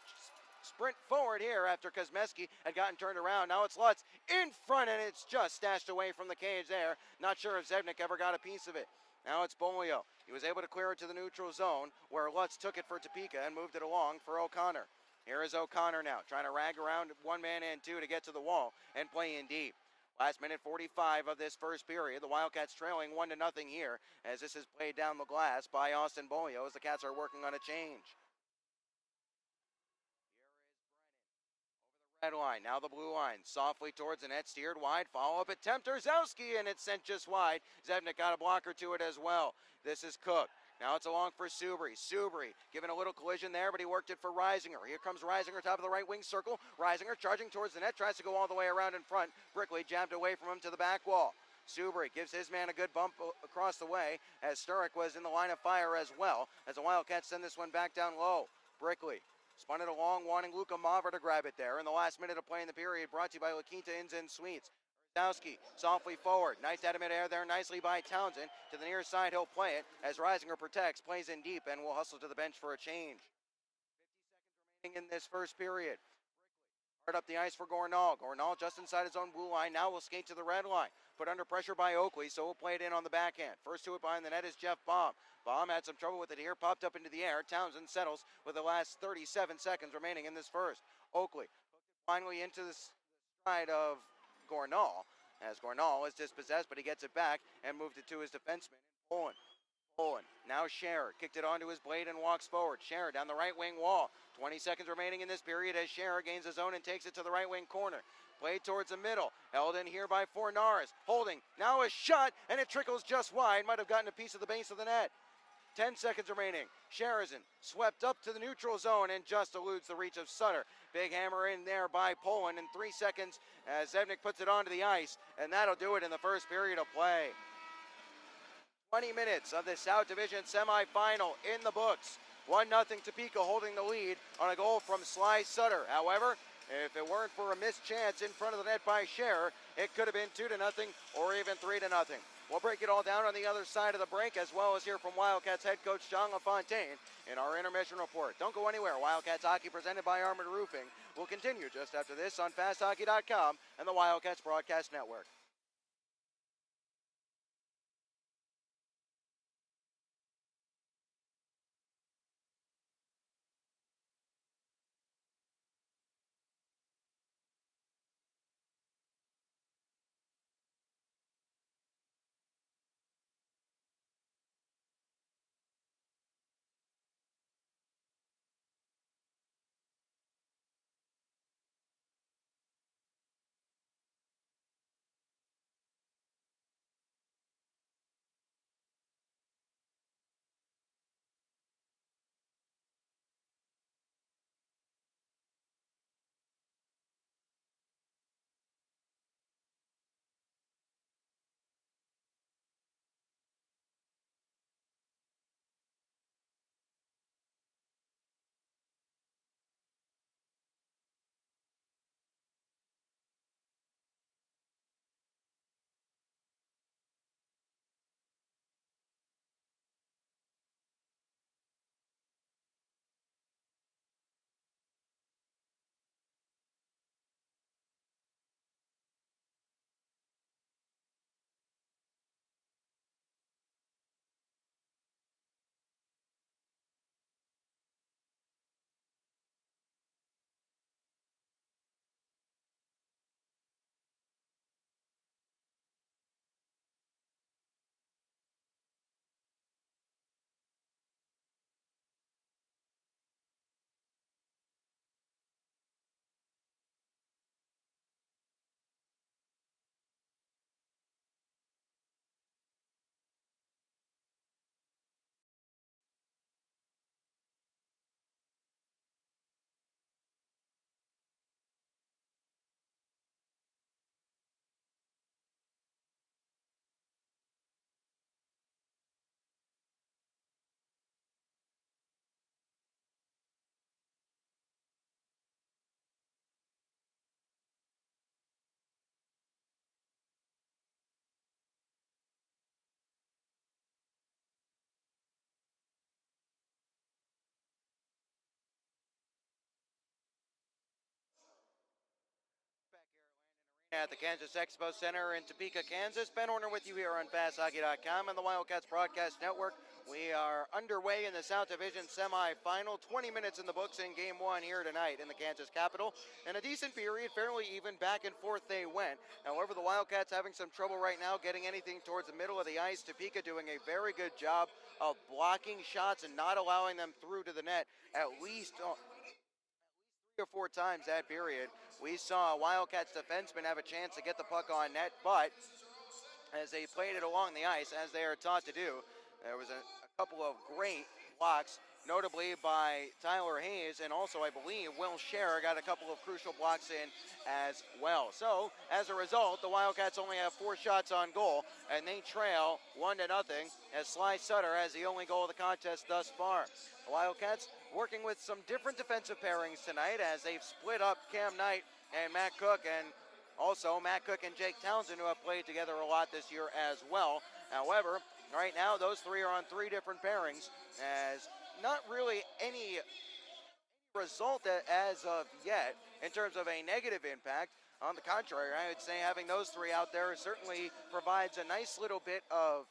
sprint forward here after Kuzmeski had gotten turned around. Now it's Lutz in front, and it's just stashed away from the cage there. Not sure if Zebnik ever got a piece of it. Now it's Bolio. He was able to clear it to the neutral zone where Lutz took it for Topeka and moved it along for O'Connor. Here is O'Connor now trying to rag around one man and two to get to the wall and play in deep. Last minute 45 of this first period. The Wildcats trailing 1-0 here as this is played down the glass by Austin Bolio as the Cats are working on a change. Red line, now the blue line, softly towards the net, steered wide, follow-up attempt, Orzowski, and it's sent just wide. Zebnik got a blocker to it as well. This is Cook. Now it's along for Subri. Subri giving a little collision there, but he worked it for Reisinger. Here comes Reisinger, top of the right wing circle. Reisinger charging towards the net, tries to go all the way around in front. Brickley jabbed away from him to the back wall. Subri gives his man a good bump across the way, as Sturrock was in the line of fire as well, as the Wildcats send this one back down low. Brickley spun it along, wanting Luka Maver to grab it there in the last minute of play in the period, brought to you by La Quinta Inns and Suites. Dowski softly forward, knifed out of midair there nicely by Townsend. To the near side, he'll play it as Reisinger protects, plays in deep, and will hustle to the bench for a change. 50 seconds remaining in this first period. Hard up the ice for Gornall. Gornall just inside his own blue line, now will skate to the red line. Put under pressure by Oakley, so he'll play it in on the backhand. First to it behind the net is Jeff Baum. Baum had some trouble with it here, popped up into the air. Townsend settles with the last 37 seconds remaining in this first. Oakley finally into the stride of Gornall, as Gornall is dispossessed, but he gets it back and moved it to his defenseman, Poland. Now Scherer kicked it onto his blade and walks forward. Scherer down the right wing wall. 20 seconds remaining in this period as Scherer gains his own and takes it to the right wing corner. Played towards the middle. Held in here by Fornaris. Holding. Now a shot, and it trickles just wide. Might have gotten a piece of the base of the net. 10 seconds remaining. Sherazin swept up to the neutral zone and just eludes the reach of Sutter. Big hammer in there by Poland in 3 seconds as Zevnik puts it onto the ice, and that'll do it in the first period of play. 20 minutes of the South Division semifinal in the books. 1-0 Topeka holding the lead on a goal from Sly Sutter. However, if it weren't for a missed chance in front of the net by Scherer, it could have been 2-0 or even 3-0. We'll break it all down on the other side of the break, as well as hear from Wildcats head coach John LaFontaine in our intermission report. Don't go anywhere. Wildcats hockey presented by Armored Roofing will continue just after this on FastHockey.com and the Wildcats Broadcast Network. Back here at the Kansas Expo Center in Topeka, Kansas. Ben Horner with you here on FastHockey.com and the Wildcats Broadcast Network. We are underway in the South Division semifinal. 20 minutes in the books in Game 1 here tonight in the Kansas Capitol. And a decent period, fairly even, back and forth they went. However, the Wildcats having some trouble right now getting anything towards the middle of the ice. Topeka doing a very good job of blocking shots and not allowing them through to the net at least 3 or 4 times that period. We saw Wildcats defensemen have a chance to get the puck on net, but as they played it along the ice, as they are taught to do, there was a couple of great blocks, notably by Tyler Hayes, and also I believe Will Scherer got a couple of crucial blocks in as well. So as a result, the Wildcats only have 4 shots on goal, and they trail 1-0 as Sly Sutter has the only goal of the contest thus far. The Wildcats working with some different defensive pairings tonight as they've split up Cam Knight and Matt Cook, and also Matt Cook and Jake Townsend, who have played together a lot this year as well. However, right now those 3 are on 3 different pairings, as not really any result as of yet in terms of a negative impact. On the contrary, I would say having those 3 out there certainly provides a nice little bit of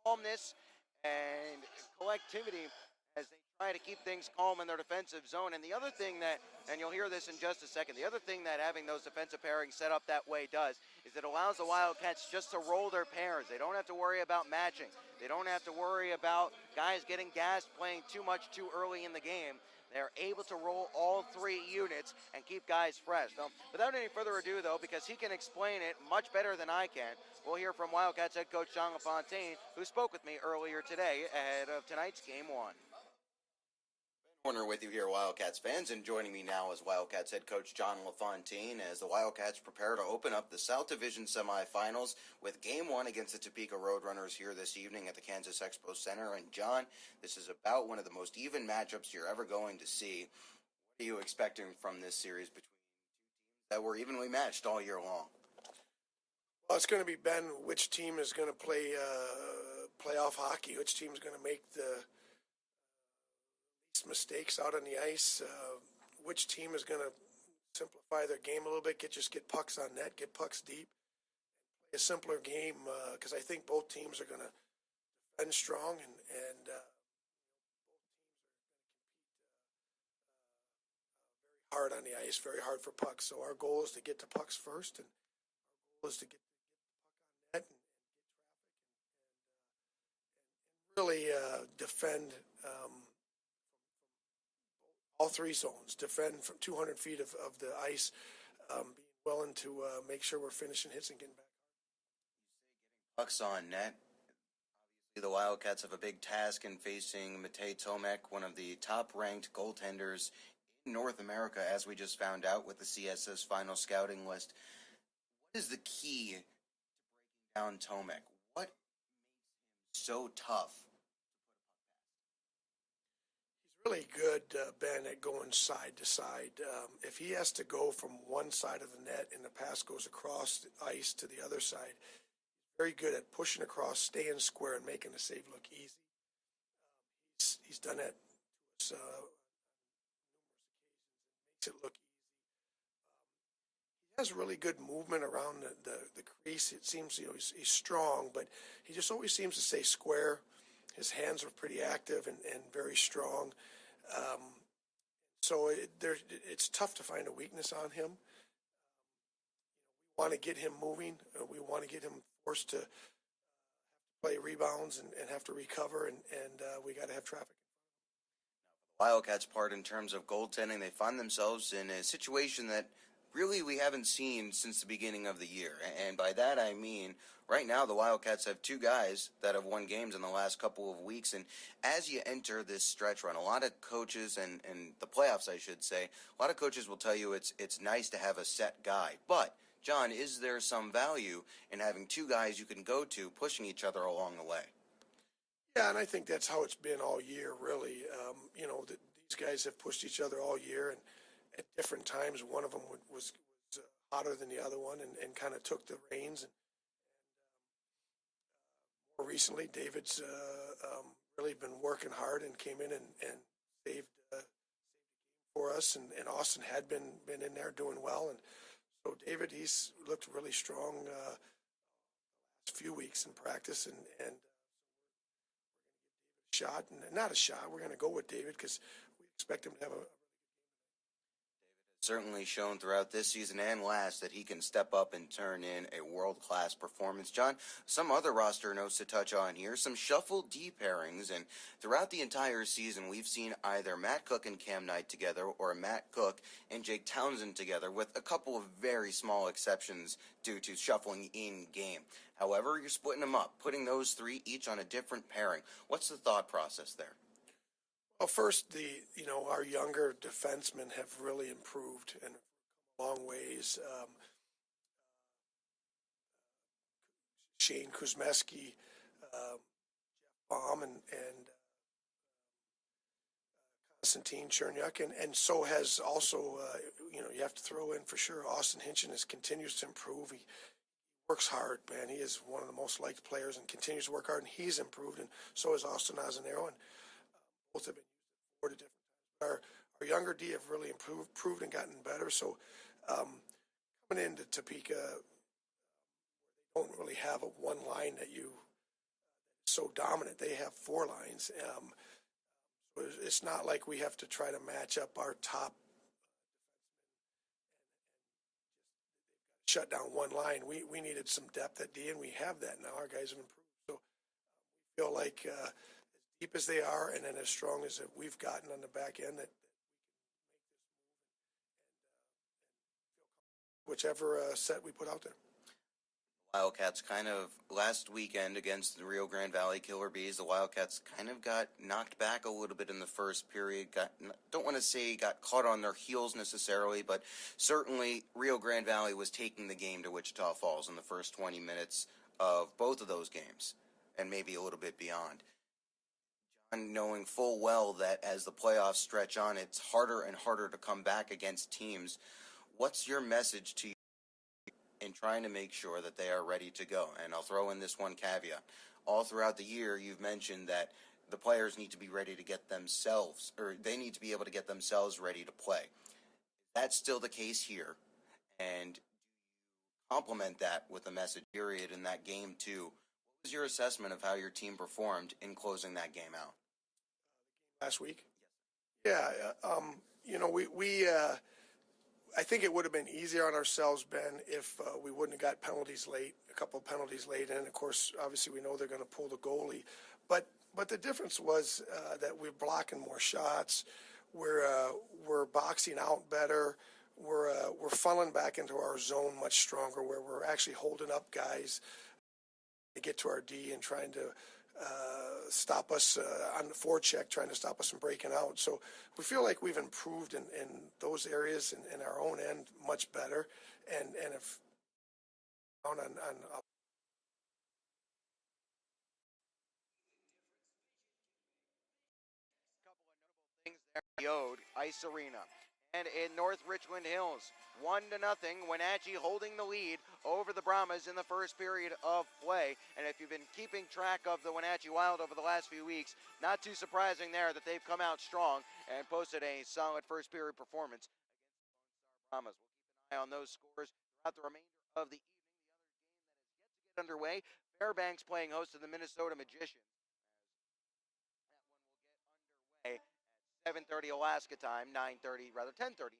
calmness and collectivity as they try to keep things calm in their defensive zone. And the other thing that, and you'll hear this in just a second, the other thing that having those defensive pairings set up that way does is it allows the Wildcats just to roll their pairs. They don't have to worry about matching. They don't have to worry about guys getting gassed playing too much too early in the game. They're able to roll all 3 units and keep guys fresh. So, without any further ado, though, because he can explain it much better than I can, we'll hear from Wildcats head coach John LaFontaine, who spoke with me earlier today ahead of tonight's Game 1. Warner with you here, Wildcats fans, and joining me now is Wildcats head coach John LaFontaine as the Wildcats prepare to open up the South Division semifinals with Game 1 against the Topeka RoadRunners here this evening at the Kansas Expo Center. And John, this is about one of the most even matchups you're ever going to see. What are you expecting from this series between two teams that were evenly matched all year long? Well, it's going to be, Ben, which team is going to play playoff hockey, which team is going to make the mistakes out on the ice, which team is going to simplify their game a little bit, get pucks on net, get pucks deep, play a simpler game, because I think both teams are going to defend strong, and both teams are very hard on the ice, very hard for pucks. So our goal is to get to pucks first, and our goal is to get the puck on net and get traffic and really defend all 3 zones, defend from 200 feet of the ice, being willing to make sure we're finishing hits and getting back. Pucks on net. Obviously, the Wildcats have a big task in facing Matej Tomek, one of the top-ranked goaltenders in North America, as we just found out with the CSS final scouting list. What is the key to breaking down Tomek? What makes him so tough? Really good, Ben, at going side to side. If he has to go from one side of the net and the pass goes across the ice to the other side, he's very good at pushing across, staying square, and making the save look easy. He's done that to us numerous occasions and makes it look easy. He has really good movement around the crease. It seems he's strong, but he just always seems to stay square. His hands are pretty active and very strong. So it's tough to find a weakness on him. We want to get him moving. We want to get him forced to play rebounds and have to recover, and we got to have traffic. Wildcats' part in terms of goaltending, they find themselves in a situation that really we haven't seen since the beginning of the year. And by that I mean, right now the Wildcats have 2 guys that have won games in the last couple of weeks. And as you enter this stretch run, a lot of coaches, and the playoffs I should say, a lot of coaches will tell you it's nice to have a set guy. But, John, is there some value in having 2 guys you can go to pushing each other along the way? Yeah, and I think that's how it's been all year, really. These guys have pushed each other all year, and at different times, one of them was hotter than the other one and kind of took the reins. And more recently, David's really been working hard and came in and saved the game for us. And Austin had been in there doing well. And so David, he's looked really strong the last few weeks in practice. And we're going to give David a shot. And not a shot, we're going to go with David because we expect him to have a Certainly shown throughout this season and last that he can step up and turn in a world-class performance. John, some other roster notes to touch on here, some shuffled D pairings, and throughout the entire season we've seen either Matt Cook and Cam Knight together or Matt Cook and Jake Townsend together, with a couple of very small exceptions due to shuffling in game. However, you're splitting them up, putting those three each on a different pairing. What's the thought process there? Well, first, our younger defensemen have really improved and come a long ways. Shane Kuzmeski, Jeff Baum, and Konstantin Chernyuk, and so has also, you have to throw in for sure, Austin Hinchin continues to improve. He works hard, man. He is one of the most liked players and continues to work hard, and he's improved, and so has Austin Ozanero, and both have been used at 4 different times. Our younger D have really improved and gotten better, so coming into Topeka, they don't really have a one line that you so dominant. They have 4 lines. So it's not like we have to try to match up our top shut down one line. We needed some depth at D, and we have that now. Our guys have improved. So we feel like as deep as they are and then as strong as we've gotten on the back end, that whichever set we put out there. Wildcats kind of last weekend against the Rio Grande Valley Killer Bees, the Wildcats kind of got knocked back a little bit in the first period. Don't want to say got caught on their heels necessarily, but certainly Rio Grande Valley was taking the game to Wichita Falls in the first 20 minutes of both of those games, and maybe a little bit beyond. John, knowing full well that as the playoffs stretch on, it's harder and harder to come back against teams. What's your message to in trying to make sure that they are ready to go? And I'll throw in this one caveat. All throughout the year, you've mentioned that the players need to be ready to get themselves, or they need to be able to get themselves ready to play. That's still the case here. And complement that with a message period in that game too. What was your assessment of how your team performed in closing that game out? Last week? Yeah, we I think it would have been easier on ourselves, Ben, if we wouldn't have got penalties late, a couple of penalties late, and of course, obviously, we know they're going to pull the goalie. But the difference was that we're blocking more shots, we're boxing out better, we're funneling back into our zone much stronger, where we're actually holding up guys to get to our D and trying to stop us on the forecheck, trying to stop us from breaking out. So we feel like we've improved in those areas in our own end much better, and if on Things there, the Ode Ice Arena. And in North Richland Hills, 1-0, Wenatchee holding the lead over the Brahmas in the first period of play. And if you've been keeping track of the Wenatchee Wild over the last few weeks, not too surprising there that they've come out strong and posted a solid first period performance against the Brahmas. We'll keep an eye on those scores throughout the remainder of the evening. The other game that is yet to get underway, Fairbanks playing host to the Minnesota Magicians. That one will get underway 7:30 Alaska time, 10:30 Central Time. That'll do it for us here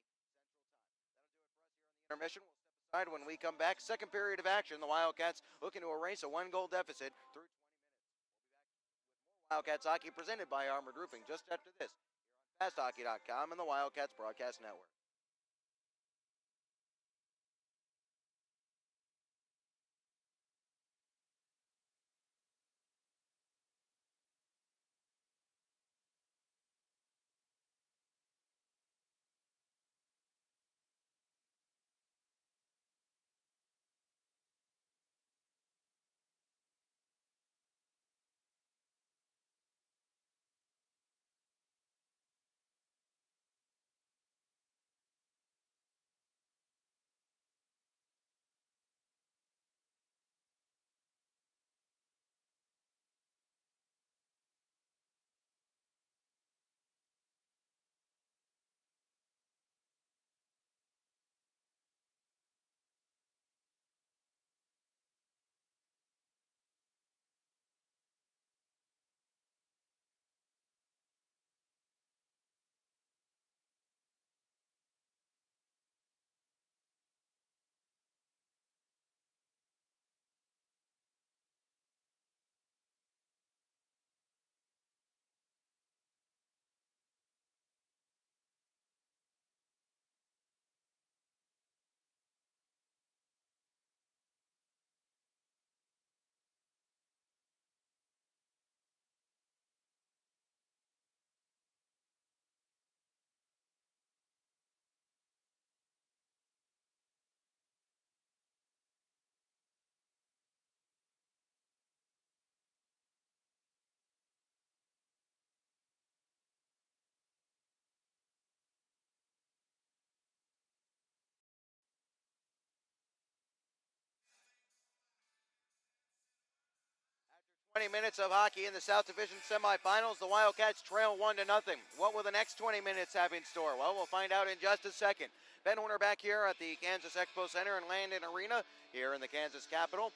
on the intermission. We'll step aside when we come back. Second period of action. The Wildcats looking to erase a 1-goal deficit through 20 minutes. We'll be back with more Wildcats hockey presented by Armored Roofing just after this here on FastHockey.com and the Wildcats Broadcast Network. 20 minutes of hockey in the South Division semifinals. The Wildcats trail 1-0. What will the next 20 minutes have in store? Well, we'll find out in just a second. Ben Horner back here at the Kansas Expo Center and Landon Arena here in the Kansas Capital.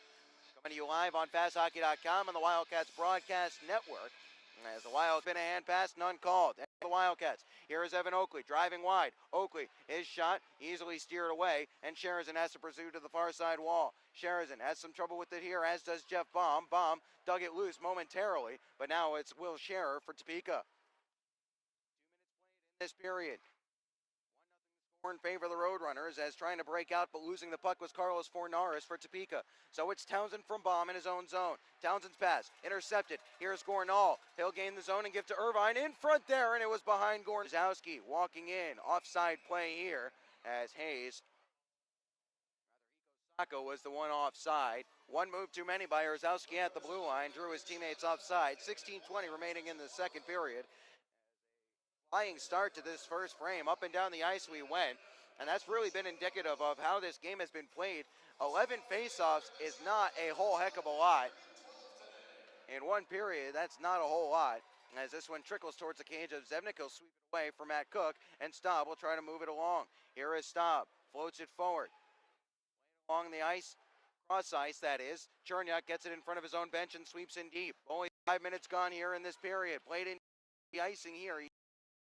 Coming to you live on FastHockey.com and the Wildcats Broadcast Network. As the Wild been a hand pass, none called. And the Wildcats. Here is Evan Oakley driving wide. Oakley, his shot easily steered away, and Sheridan has to pursue to the far side wall. Sheridan has some trouble with it here, as does Jeff Baum. Baum dug it loose momentarily, but now it's Will Scherer for Topeka. 2 minutes played in this period. 1-0 score in favor of the RoadRunners as trying to break out, but losing the puck was Carlos Fornaris for Topeka. So it's Townsend from Baum in his own zone. Townsend's pass intercepted. Here's Gornall. He'll gain the zone and give to Irvine in front there, and it was behind Gornzowski walking in. Offside play here as Hayes. Sako was the one offside. One move too many by Urzowski at the blue line. Drew his teammates offside. 16:20 remaining in the second period. Flying start to this first frame. Up and down the ice we went. And that's really been indicative of how this game has been played. 11 faceoffs is not a whole heck of a lot. In one period, that's not a whole lot. As this one trickles towards the cage of Zevnik, he'll sweep it away for Matt Cook. And Staub will try to move it along. Here is Staub. Floats it forward. Along the ice, cross ice that is. Cherniak gets it in front of his own bench and sweeps in deep. Only 5 minutes gone here in this period. Played in the icing here.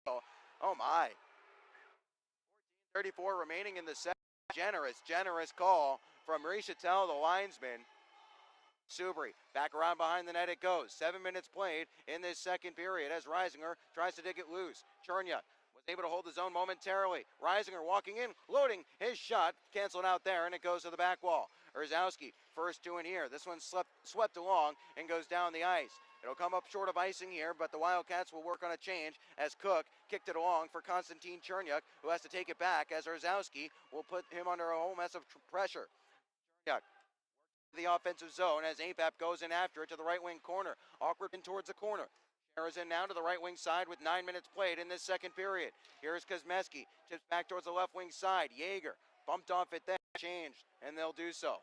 Oh my. 14:34 remaining in the second. Generous call from Rishatel, the linesman. Subri, back around behind the net it goes. 7 minutes played in this second period as Reisinger tries to dig it loose. Cherniak was able to hold the zone momentarily. Reisinger walking in, loading his shot, canceled out there, and it goes to the back wall. Urzowski, first two in here. This one swept along and goes down the ice. It'll come up short of icing here, but the Wildcats will work on a change as Cook kicked it along for Konstantin Cherniak, who has to take it back as Urzowski will put him under a whole mess of pressure. Cherniak the offensive zone as APAP goes in after it to the right wing corner. Awkward in towards the corner. Sheri's in now to the right wing side with 9 minutes played in this second period. Here's Kosmeski. Tips back towards the left wing side. Yeager bumped off it there. Changed, and they'll do so.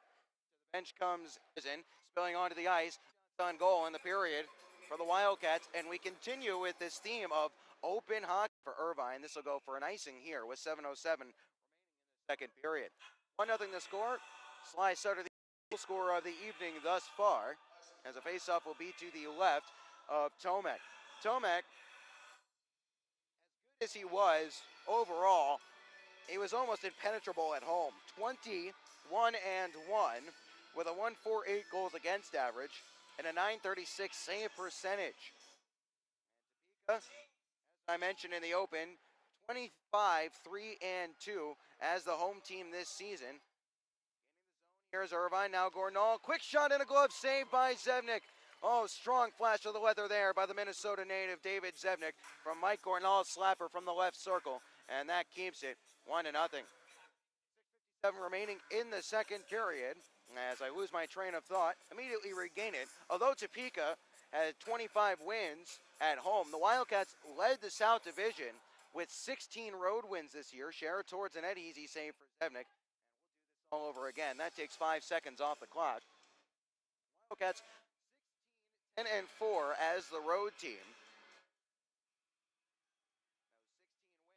The bench comes in, spilling onto the ice. On goal in the period for the Wildcats, and we continue with this theme of open hockey for Irvine. This will go for an icing here with 7:07 remaining in the second period. 1-0 the score. Sly Sutter, the scorer of the evening thus far, as a faceoff will be to the left of Tomek. Tomek, as good as he was overall, he was almost impenetrable at home. 21-1 with a 1.48 goals against average and a .936 save percentage. And Topeka, as I mentioned in the open, 25-3-2 as the home team this season. Here's Irvine, now Gornall. Quick shot and a glove save by Zevnik. Oh, strong flash of the weather there by the Minnesota native David Zevnik from Mike Gornall's slapper from the left circle. And that keeps it 1-0. 6:57 remaining in the second period. As I lose my train of thought, immediately regain it. Although Topeka had 25 wins at home, the Wildcats led the South Division with 16 road wins this year. Share towards an easy save for Zevnik. And we'll do this all over again. That takes 5 seconds off the clock. Wildcats 16-4 as the road team.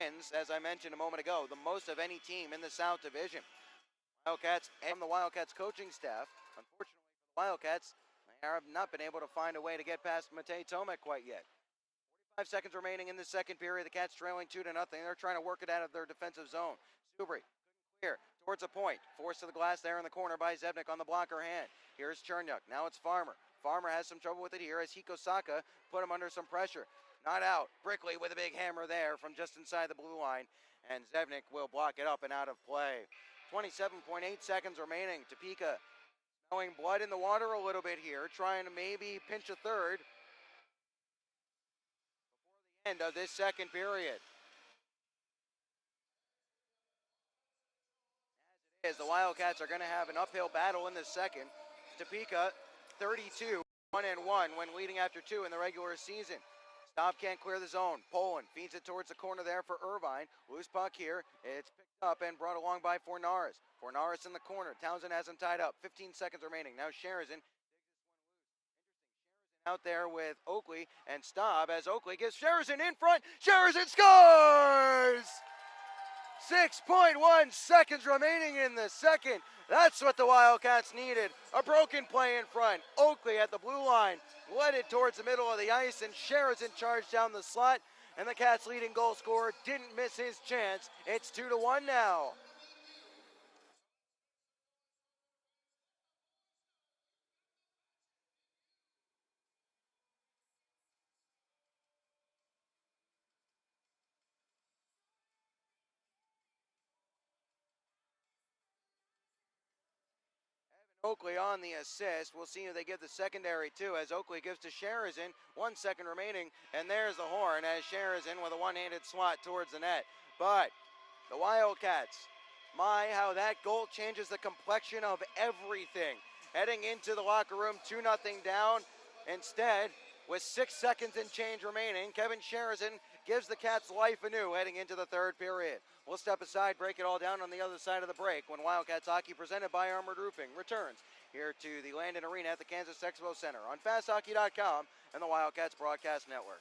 16 wins, as I mentioned a moment ago, the most of any team in the South Division. Wildcats and the Wildcats coaching staff. Unfortunately for the Wildcats, they have not been able to find a way to get past Matej Tomek quite yet. 45 seconds remaining in the second period. The Cats trailing 2-0. They're trying to work it out of their defensive zone. Subri couldn't clear towards a point. Forced to the glass there in the corner by Zevnik on the blocker hand. Here's Cherniak. Now it's Farmer. Farmer has some trouble with it here as Hikosaka put him under some pressure. Not out. Brickley with a big hammer there from just inside the blue line. And Zevnik will block it up and out of play. 27.8 seconds remaining. Topeka smelling blood in the water a little bit here, trying to maybe pinch a third before the end of this second period. As it is, the Wildcats are going to have an uphill battle in this second. Topeka 32-1-1 when leading after 2 in the regular season. Staub can't clear the zone. Poland feeds it towards the corner there for Irvine. Loose puck here. It's picked up and brought along by Fornaris. Fornaris in the corner. Townsend has him tied up. 15 seconds remaining. Now Sheridan out there with Oakley and Staub as Oakley gives Sherrison in front. Sherrison scores! 6.1 seconds remaining in the second. That's what the Wildcats needed. A broken play in front. Oakley at the blue line led it towards the middle of the ice, and Sherrison charged down the slot, and the Cats' leading goal scorer didn't miss his chance. It's 2-1 now. Oakley on the assist. We'll see who they give the secondary to as Oakley gives to Sherrison. 1 second remaining, and there's the horn as Sherrison with a one-handed swat towards the net. But the Wildcats, my, how that goal changes the complexion of everything. Heading into the locker room, 2-0 down. Instead, with 6 seconds and change remaining, Kevin Sherrison gives the Cats life anew heading into the third period. We'll step aside, break it all down on the other side of the break when Wildcats hockey presented by Armored Roofing returns here to the Landon Arena at the Kansas Expo Center on FastHockey.com and the Wildcats Broadcast Network.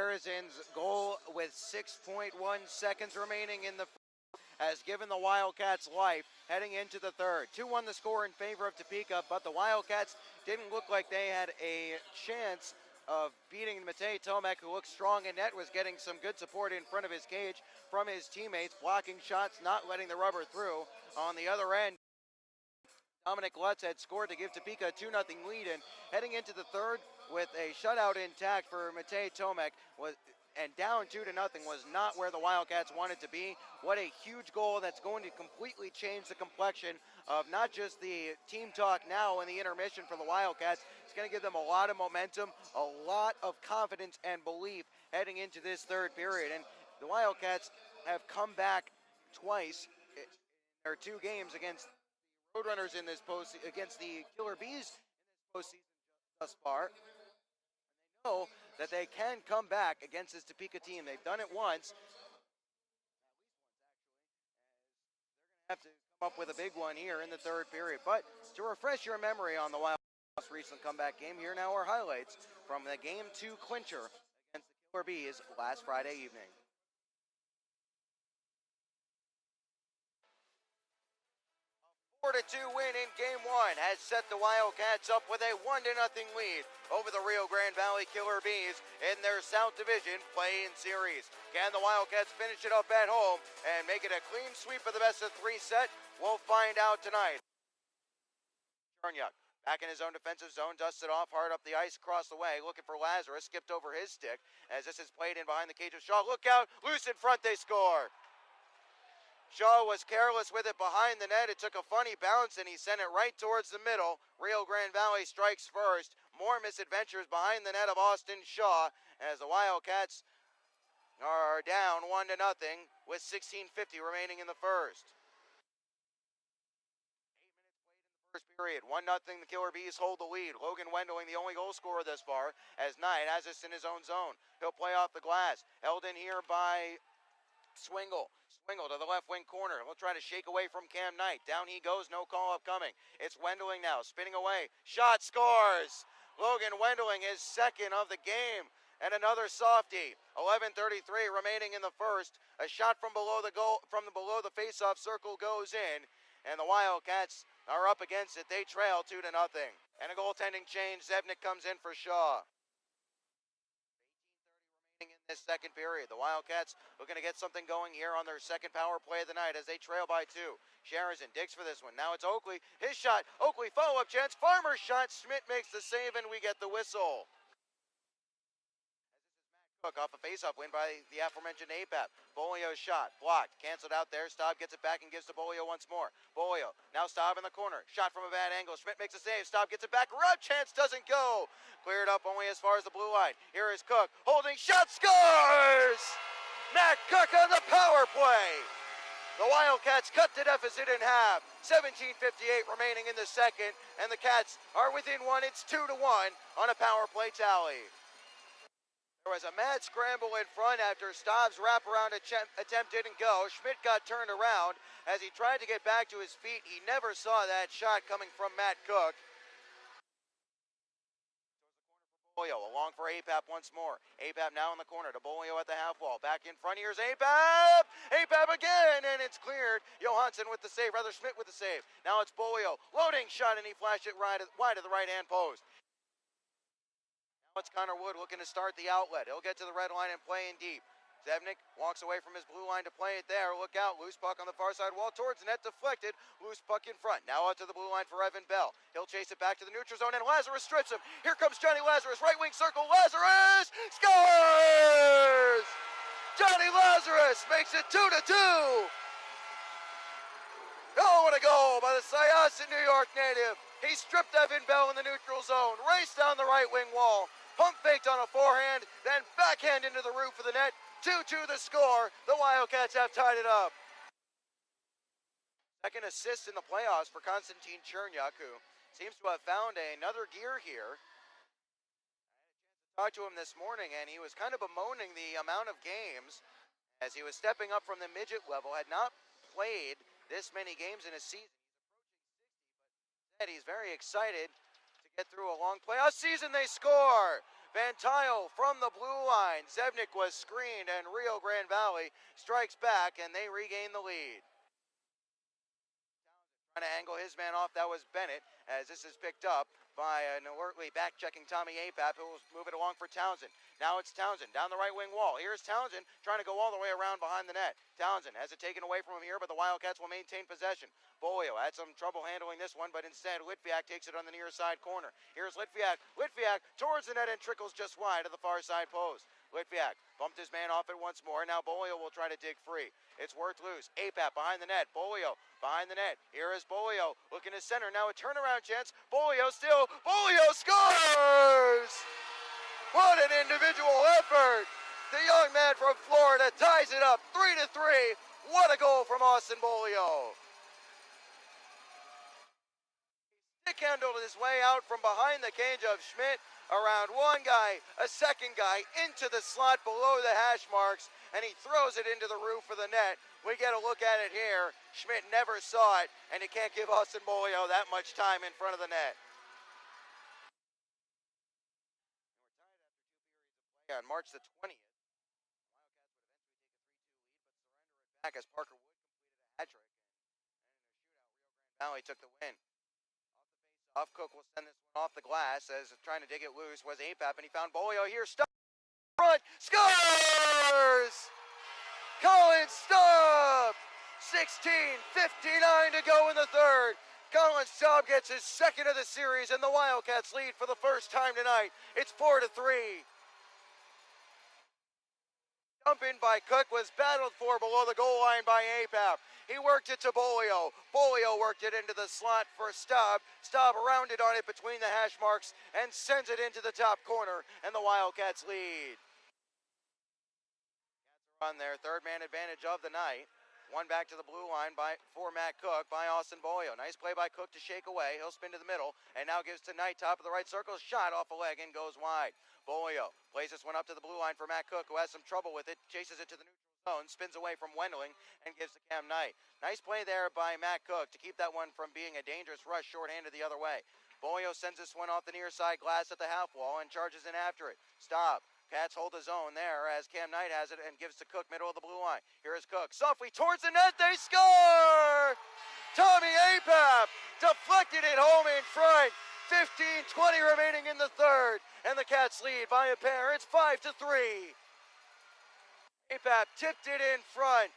Harrison's goal with 6.1 seconds remaining in the has given the Wildcats life heading into the third. 2-1 the score in favor of Topeka, but the Wildcats didn't look like they had a chance of beating Matej Tomek, who looked strong in net, was getting some good support in front of his cage from his teammates, blocking shots, not letting the rubber through. On the other end, Dominic Lutz had scored to give Topeka a 2-0 lead, and heading into the third with a shutout intact for Matej Tomek and down 2-0 was not where the Wildcats wanted to be. What a huge goal that's going to completely change the complexion of not just the team talk now in the intermission for the Wildcats. It's going to give them a lot of momentum, a lot of confidence and belief heading into this third period. And the Wildcats have come back twice in their two games against RoadRunners in this against the Killer Bees in this postseason thus far. They know that they can come back against this Topeka team. They've done it once. Have to come up with a big one here in the third period. But to refresh your memory on the Wildcats' recent comeback game, here now are highlights from the Game 2 clincher against the Killer Bees last Friday evening. A 4-2 win in Game 1 has set the Wildcats up with a 1-0 lead over the Rio Grande Valley Killer Bees in their South Division play-in series. Can the Wildcats finish it up at home and make it a clean sweep of the best-of-3 set? We'll find out tonight. Chernyuk back in his own defensive zone, dusts it off, hard up the ice, across the way, looking for Lazarus, skipped over his stick as this is played in behind the cage of Shaw. Look out, loose in front, they score. Shaw was careless with it behind the net. It took a funny bounce and he sent it right towards the middle. Rio Grande Valley strikes first. More misadventures behind the net of Austin Shaw as the Wildcats are down 1-0 with 16:50 remaining in the first. 8 minutes played in the first period. 1-0, the Killer Bees hold the lead. Logan Wendling, the only goal scorer this far, as Knight has this in his own zone. He'll play off the glass. Held in here by Swingle. Swingle to the left wing corner. He'll try to shake away from Cam Knight. Down he goes, no call up coming. It's Wendling now, spinning away. Shot, scores! Logan Wendling, his second of the game. And another softie. 11:33 remaining in the first. A shot from below the goal, from below the face-off circle goes in. And the Wildcats are up against it. They trail 2-0. And a goaltending change. Zebnik comes in for Shaw. In this second period, the Wildcats looking to get something going here on their second power play of the night as they trail by 2. Sherrison digs for this one. Now it's Oakley. His shot. Oakley follow-up chance. Farmer's shot. Schmidt makes the save and we get the whistle. Cook off a face-off win by the aforementioned APAP. Bolio's shot, blocked, canceled out there. Staub gets it back and gives to Bolio once more. Bolio, now Staub in the corner. Shot from a bad angle. Schmidt makes a save. Staub gets it back. Route chance doesn't go. Cleared up only as far as the blue line. Here is Cook, holding, shot, scores! Matt Cook on the power play. The Wildcats cut the deficit in half. 17:58 remaining in the second, and the Cats are within one. It's 2-1 on a power play tally. There was a mad scramble in front after Staub's wraparound attempt didn't go. Schmidt got turned around as he tried to get back to his feet. He never saw that shot coming from Matt Cook. Bolio along for APAP once more. APAP now in the corner to Bolio at the half wall. Back in front, here's APAP! APAP again, and it's cleared. Johansson with the save, rather Schmidt with the save. Now it's Bolio. Loading shot, and he flashed it wide of the right-hand post. Now it's Connor Wood looking to start the outlet. He'll get to the red line and play in deep. Zebnik walks away from his blue line to play it there. Look out, loose puck on the far side wall towards the net, deflected. Loose puck in front. Now out to the blue line for Evan Bell. He'll chase it back to the neutral zone, and Lazarus strips him. Here comes Johnny Lazarus, right wing circle. Lazarus scores! Johnny Lazarus makes it 2-2. Oh, what a goal by the Syosset, New York native. He stripped Evan Bell in the neutral zone, raced down the right wing wall. Pump faked on a forehand, then backhand into the roof of the net. 2-2 the score. The Wildcats have tied it up. Second assist in the playoffs for Konstantin Chernyuk, who seems to have found another gear here. I talked to him this morning, and he was kind of bemoaning the amount of games as he was stepping up from the midget level. Had not played this many games in a season. He's very excited to get through a long playoff season. They score. Van Tile from the blue line. Zebnik was screened, and Rio Grande Valley strikes back, and they regain the lead. Trying to angle his man off, that was Bennett, as this is picked up by an alertly back-checking Tommy Apap, who will move it along for Townsend. Now it's Townsend down the right wing wall. Here's Townsend trying to go all the way around behind the net. Townsend has it taken away from him here, but the Wildcats will maintain possession. Bolio had some trouble handling this one, but instead Litviak takes it on the near side corner. Here's Litviak. Litviak towards the net and trickles just wide of the far side post. Litviak bumped his man off it once more. Now Bolio will try to dig free. It's worked loose. Apap behind the net. Bolio behind the net. Here is Bolio looking to center. Now a turnaround chance. Bolio still. Bolio scores! What an individual effort the young man from Florida, ties it up 3-3. What a goal from Austin Bolio. Stick handled his way out from behind the cage of Schmidt, around one guy, a second guy, into the slot below the hash marks, and he throws it into the roof of the net. We get a look at it here. Schmidt never saw it, and he can't give Austin Bolio that much time in front of the net. On March the 20th, Wildcats would eventually take a 3-2 lead, but surrender it back as Parker Wood completed a hat trick. And in a shootout, Rio Grande Valley took the win. Off the face-off, Cook will send this one off the glass as trying to dig it loose was Apap, and he found Bolio here. Stop front, scores! Colin Staub! 16:59 to go in the third. Colin Staub gets his second of the series, and the Wildcats lead for the first time tonight. It's 4-3. Jump in by Cook was battled for below the goal line by Apap. He worked it to Bolio. Bolio worked it into the slot for Staub. Staub rounded on it between the hash marks and sends it into the top corner, and the Wildcats lead. Cats are on their third man advantage of the night. One back to the blue line for Matt Cook by Austin Bolio. Nice play by Cook to shake away. He'll spin to the middle and now gives to Knight, top of the right circle. Shot off a leg and goes wide. Bolio plays this one up to the blue line for Matt Cook, who has some trouble with it. Chases it to the neutral zone, spins away from Wendling and gives to Cam Knight. Nice play there by Matt Cook to keep that one from being a dangerous rush shorthanded the other way. Bolio sends this one off the near side glass at the half wall and charges in after it. Stop. Cats hold his own there as Cam Knight has it and gives to Cook, middle of the blue line. Here is Cook, softly towards the net, they score! Tommy Apap deflected it home in front. 15:20 remaining in the third, and the Cats lead by a pair. It's 5-3. Apap tipped it in front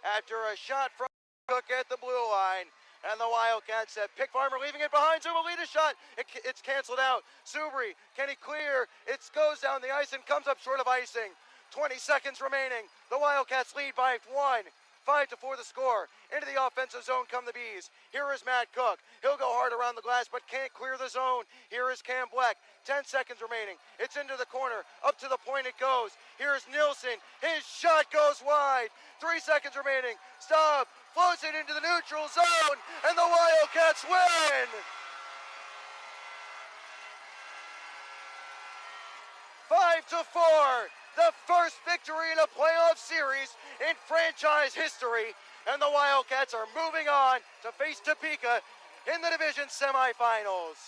after a shot from Cook at the blue line. And the Wildcats have pick Farmer leaving it behind. Zubri lead a shot. It's canceled out. Zubri, can he clear? It goes down the ice and comes up short of icing. 20 seconds remaining. The Wildcats lead by 1. 5-4 the score. Into the offensive zone come the Bees. Here is Matt Cook. He'll go hard around the glass but can't clear the zone. Here is Cam Black. 10 seconds remaining. It's into the corner. Up to the point it goes. Here's Nilsson. His shot goes wide. 3 seconds remaining. Staub floats it into the neutral zone, and the Wildcats win! Five to 4, the first victory in a playoff series in franchise history, and the Wildcats are moving on to face Topeka in the division semifinals.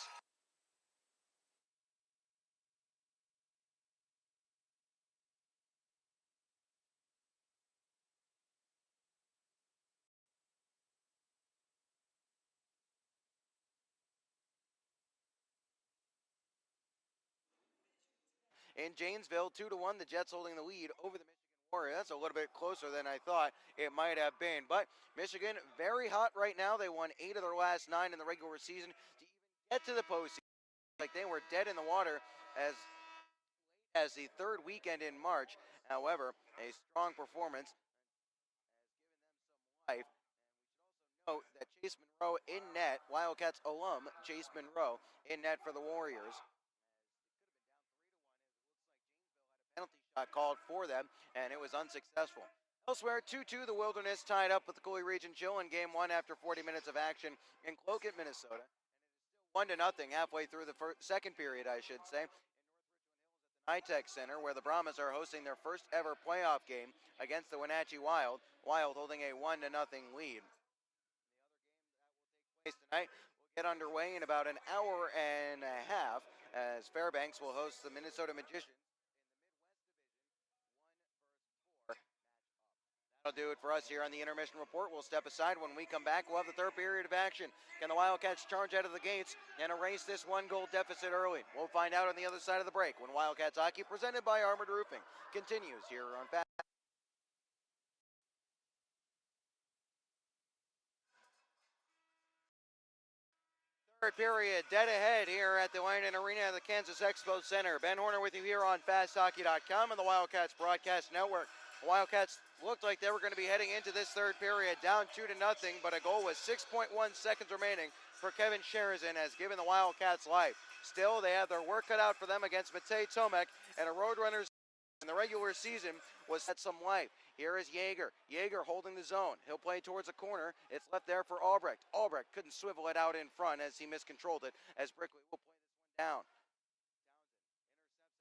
In Janesville, 2-1, the Jets holding the lead over the Michigan Warriors. That's a little bit closer than I thought it might have been. But Michigan, very hot right now. They won 8 of their last 9 in the regular season to even get to the postseason. Like they were dead in the water as the third weekend in March. However, a strong performance has given them some life. And we should also note that Chase Monroe in net, Wildcats alum Chase Monroe in net for the Warriors. Penalty shot called for them, and it was unsuccessful. Elsewhere, 2-2, the Wilderness tied up with the Coulee Region Chill in Game 1 after 40 minutes of action in Cloquet, Minnesota. And it is still 1-0 halfway through the second period, I should say. In North Richmond Hills at the NITEC Center, where the Brahmas are hosting their first ever playoff game against the Wenatchee Wild. Wild holding a 1-0 lead. The other game that will take place tonight will get underway in about an hour and a half as Fairbanks will host the Minnesota Magicians. That'll do it for us here on the Intermission Report. We'll step aside. When we come back, we'll have the third period of action. Can the Wildcats charge out of the gates and erase this 1-goal deficit early? We'll find out on the other side of the break when Wildcats Hockey, presented by Armored Roofing, continues here on Fast. Third period, dead ahead here at the Langdon Arena at the Kansas Expo Center. Ben Horner with you here on FastHockey.com and the Wildcats Broadcast Network. The Wildcats looked like they were going to be heading into this third period down 2-0, but a goal with 6.1 seconds remaining for Kevin Sherazin has given the Wildcats life. Still, they have their work cut out for them against Matej Tomek and a RoadRunners in the regular season was set some life. Here is Yeager. Yeager holding the zone. He'll play towards the corner. It's left there for Albrecht. Albrecht couldn't swivel it out in front as he miscontrolled it, as Brickley will play this one down.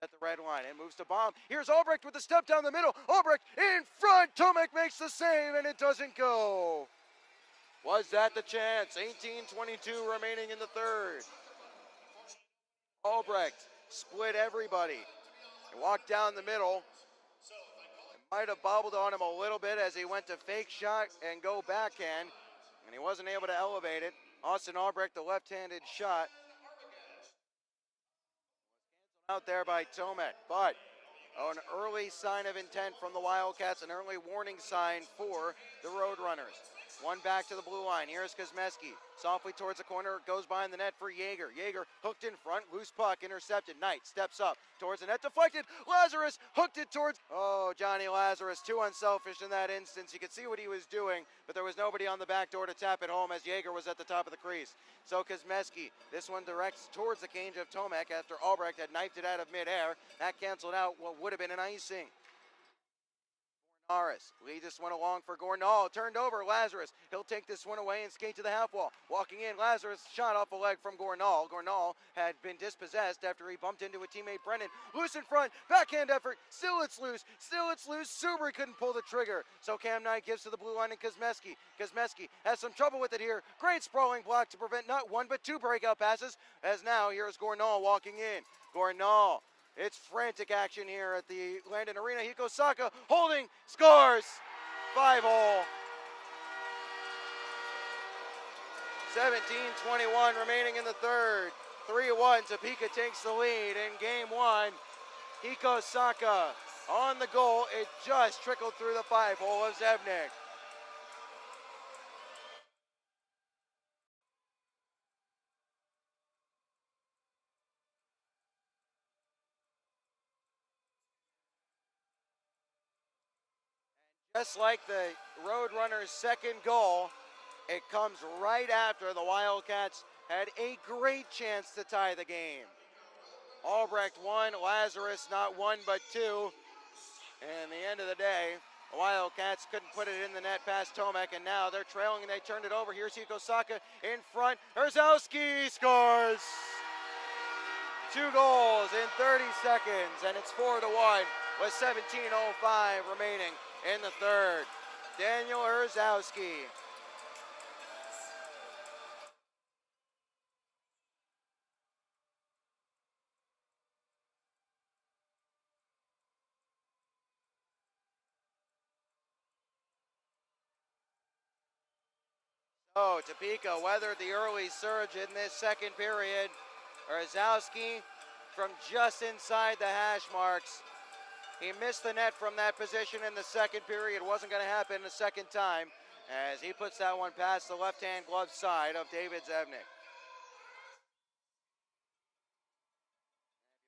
At the red line and moves to Baum. Here's Albrecht with the step down the middle. Albrecht in front. Tomek makes the save and it doesn't go. Was that the chance? 18:22 remaining in the third. Albrecht split everybody. He walked down the middle. Might have bobbled on him a little bit as he went to fake shot and go backhand, and he wasn't able to elevate it. Austin Albrecht, the left-handed shot, out there by Tomek, but an early sign of intent from the Wildcats, an early warning sign for the RoadRunners. One back to the blue line. Here's Kosmeski. Softly towards the corner. Goes behind the net for Yeager. Yeager hooked in front. Loose puck. Intercepted. Knight steps up towards the net. Deflected. Lazarus hooked it towards... Oh, Johnny Lazarus. Too unselfish in that instance. You could see what he was doing, but there was nobody on the back door to tap it home as Yeager was at the top of the crease. So Kosmeski. This one directs towards the cage of Tomek after Albrecht had knifed it out of midair. That canceled out what would have been an icing. Norris leads this one along for Gornall. Turned over, Lazarus. He'll take this one away and skate to the half wall. Walking in, Lazarus shot off a leg from Gornall. Gornall had been dispossessed after he bumped into a teammate, Brennan. Loose in front, backhand effort. Still it's loose. Subri couldn't pull the trigger. So Cam Knight gives to the blue line and Kosmeski. Kosmeski has some trouble with it here. Great sprawling block to prevent not one but two breakout passes. As now, here's Gornall walking in. Gornall. It's frantic action here at the Landon Arena. Hikosaka holding, scores! 5-hole. 17:21 remaining in the third. 3-1, Topeka takes the lead in game one. Hikosaka on the goal. It just trickled through the 5-hole of Zebnik. Just like the RoadRunners' second goal, it comes right after the Wildcats had a great chance to tie the game. Albrecht won, Lazarus not one but two. And at the end of the day, the Wildcats couldn't put it in the net past Tomek, and now they're trailing and they turned it over. Here's Hikosaka in front. Herzowski scores! 2 goals in 30 seconds, and it's 4-1 with 17:05 remaining in the third. Daniel Herzowski. So Topeka weathered the early surge in this second period. Herzowski from just inside the hash marks. He missed the net from that position in the second period. It wasn't going to happen the second time as he puts that one past the left-hand glove side of David Zebnik.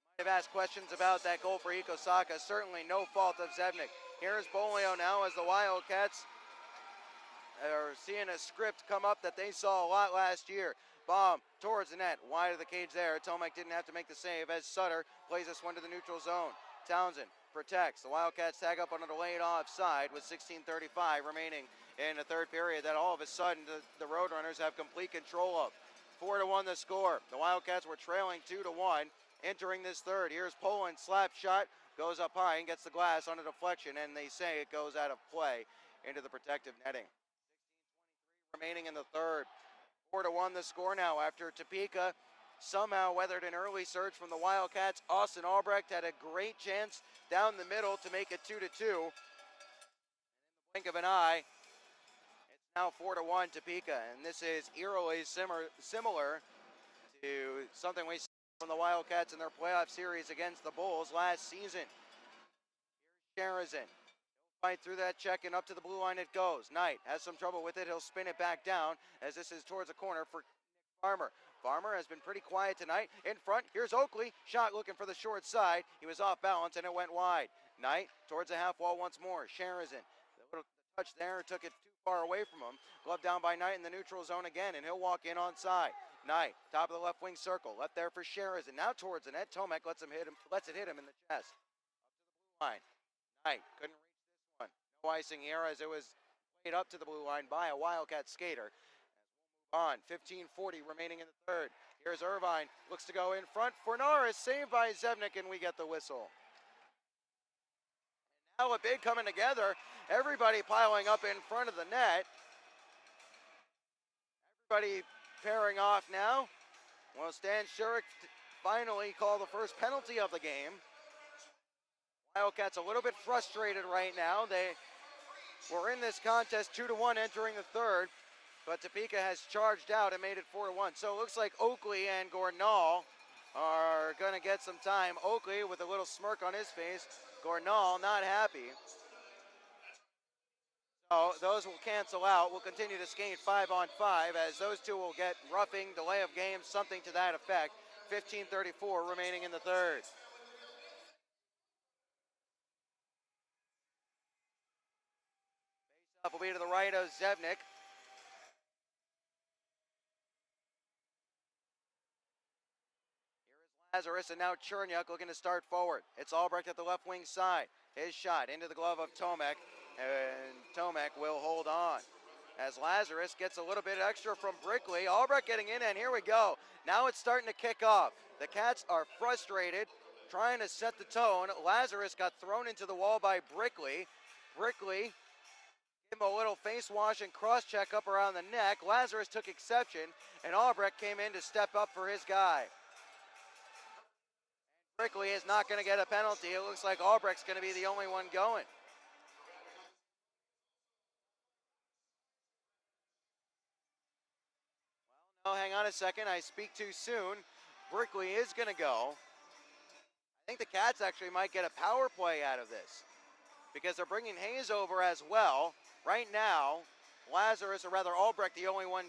You might have asked questions about that goal for Hikosaka. Certainly no fault of Zebnik. Here's Bolio now as the Wildcats are seeing a script come up that they saw a lot last year. Baum towards the net, wide of the cage there. Tomek didn't have to make the save as Sutter plays this one to the neutral zone. Townsend protects. The Wildcats tag up on a delayed offside with 16:35 remaining in the third period that all of a sudden the RoadRunners have complete control of. 4-1 the score. The Wildcats were trailing 2-1 entering this third. Here's Poland, slap shot, goes up high and gets the glass on a deflection, and they say it goes out of play into the protective netting. 16:23 remaining in the third. 4-1 the score now after Topeka somehow weathered an early surge from the Wildcats. Austin Albrecht had a great chance down the middle to make it 2-2. In the blink of an eye, it's now 4-1 Topeka, and this is eerily similar to something we saw from the Wildcats in their playoff series against the Bulls last season. Here's Sharazin. Fight through that check and up to the blue line it goes. Knight has some trouble with it. He'll spin it back down as this is towards the corner for Farmer. Farmer has been pretty quiet tonight. In front, here's Oakley. Shot looking for the short side. He was off balance and it went wide. Knight towards the half wall once more. Sharazin. The little touch there took it too far away from him. Glove down by Knight in the neutral zone again, and he'll walk in on side. Knight, top of the left wing circle. Left there for Sharazin. Now towards the net. Tomek lets it hit him in the chest. line. Knight couldn't reach this one. No icing here as it was played up to the blue line by a Wildcat skater. On 15:40 remaining in the third. Here's Irvine, looks to go in front for Norris, saved by Zevnik, and we get the whistle. And now a big coming together, everybody piling up in front of the net. Everybody pairing off now. Well, Stan Shurik finally call the first penalty of the game. Wildcats a little bit frustrated right now. They were in this contest 2-1 entering the third, but Topeka has charged out and made it 4-1. So it looks like Oakley and Gornall are going to get some time. Oakley with a little smirk on his face. Gornall not happy. So those will cancel out. We'll continue to skate 5-on-5 as those two will get roughing, delay of game, something to that effect. 15:34 remaining in the third. Face-off will be to the right of Zevnik. Lazarus and now Cherniuk looking to start forward. It's Albrecht at the left wing side. His shot into the glove of Tomek, and Tomek will hold on. As Lazarus gets a little bit extra from Brickley. Albrecht getting in, and here we go. Now it's starting to kick off. The Cats are frustrated, trying to set the tone. Lazarus got thrown into the wall by Brickley. Brickley gave him a little face wash and cross check up around the neck. Lazarus took exception, and Albrecht came in to step up for his guy. Brickley is not going to get a penalty. It looks like Albrecht's going to be the only one going. Well, no, hang on a second. I speak too soon. Brickley is going to go. I think the Cats actually might get a power play out of this because they're bringing Hayes over as well. Right now, Lazarus, or rather Albrecht, the only one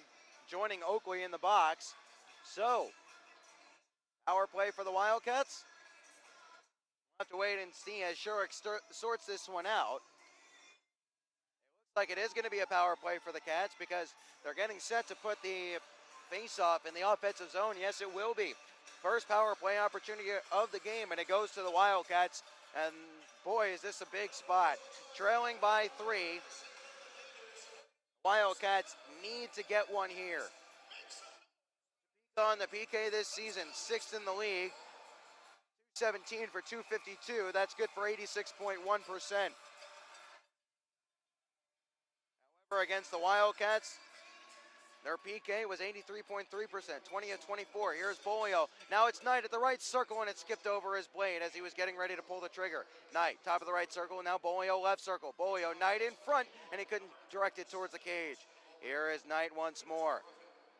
joining Oakley in the box. So, power play for the Wildcats. We'll have to wait and see as Shurik sorts this one out. It looks like it is going to be a power play for the Cats because they're getting set to put the face-off in the offensive zone. Yes, it will be. First power play opportunity of the game, and it goes to the Wildcats. And boy, is this a big spot. Trailing by 3. Wildcats need to get one here. On the PK this season, 6th in the league. 217 for 252. That's good for 86.1%. However, against the Wildcats, their PK was 83.3%, 20 of 24. Here's Bolio. Now it's Knight at the right circle, and it skipped over his blade as he was getting ready to pull the trigger. Knight, top of the right circle, now Bolio left circle. Bolio, Knight in front, and he couldn't direct it towards the cage. Here is Knight once more.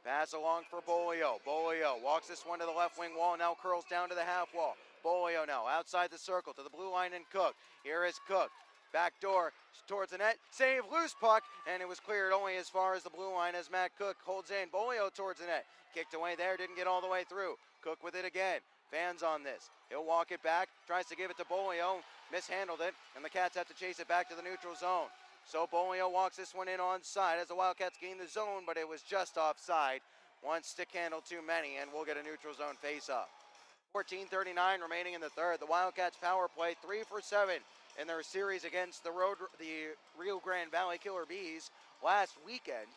Pass along for Bolio. Bolio walks this one to the left wing wall, now curls down to the half wall. Bolio now outside the circle to the blue line and Cook. Here is Cook. Back door towards the net. Save, loose puck, and it was cleared only as far as the blue line as Matt Cook holds in. Bolio towards the net. Kicked away there, didn't get all the way through. Cook with it again. Fans on this. He'll walk it back, tries to give it to Bolio, mishandled it, and the Cats have to chase it back to the neutral zone. So Bolio walks this one in onside as the Wildcats gain the zone, but it was just offside. One stick handle too many, and we'll get a neutral zone face-off. 14:39 remaining in the third. The Wildcats power play 3 for 7 in their series against the Rio Grande Valley Killer Bees last weekend. In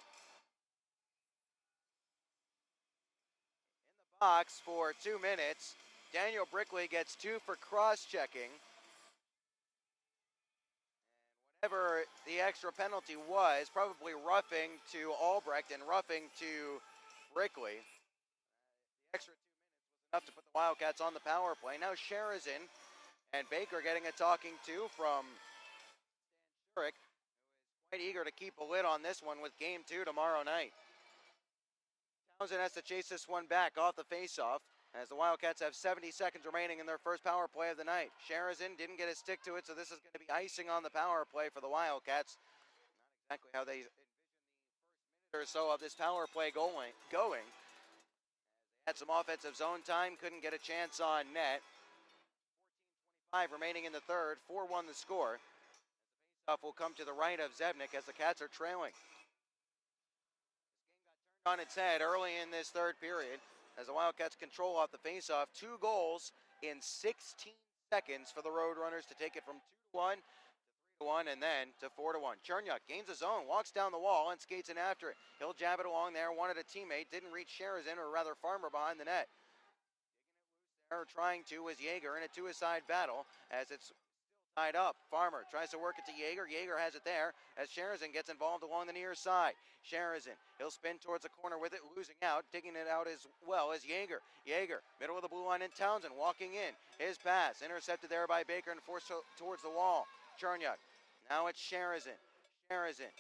the box for 2 minutes, Daniel Brickley gets 2 for cross-checking. Whatever the extra penalty was, probably roughing to Albrecht and roughing to Brickley. The extra 2 minutes was enough to put the Wildcats on the power play. Now Sherazin and Baker getting a talking to from Stan Shurik, who is quite eager to keep a lid on this one with game 2 tomorrow night. Townsend has to chase this one back off the faceoff as the Wildcats have 70 seconds remaining in their first power play of the night. Sherazin didn't get a stick to it, so this is going to be icing on the power play for the Wildcats. Not exactly how they envisioned the first minute or so of this power play going. They had some offensive zone time, couldn't get a chance on net. 14:25 remaining in the third, 4-1 the score. The faceoff will come to the right of Zevnik as the Cats are trailing. This game got turned on its head early in this third period as the Wildcats control off the faceoff. 2 goals in 16 seconds for the Roadrunners to take it from 2-1 to 3-1 and then to 4-1. Chernyuk gains his own, walks down the wall and skates in after it. He'll jab it along there, wanted a teammate, didn't reach Sherzin, or rather Farmer behind the net. There trying to was Yeager in a two-a-side battle as it's tied up. Farmer tries to work it to Yeager. Yeager has it there as Sherzin gets involved along the near side. Sherzin, he'll spin towards the corner with it, losing out, digging it out as well as Yeager. Yeager, middle of the blue line, and Townsend walking in. His pass intercepted there by Baker and forced towards the wall. Chernyuk, now it's Sherzin. Sherzin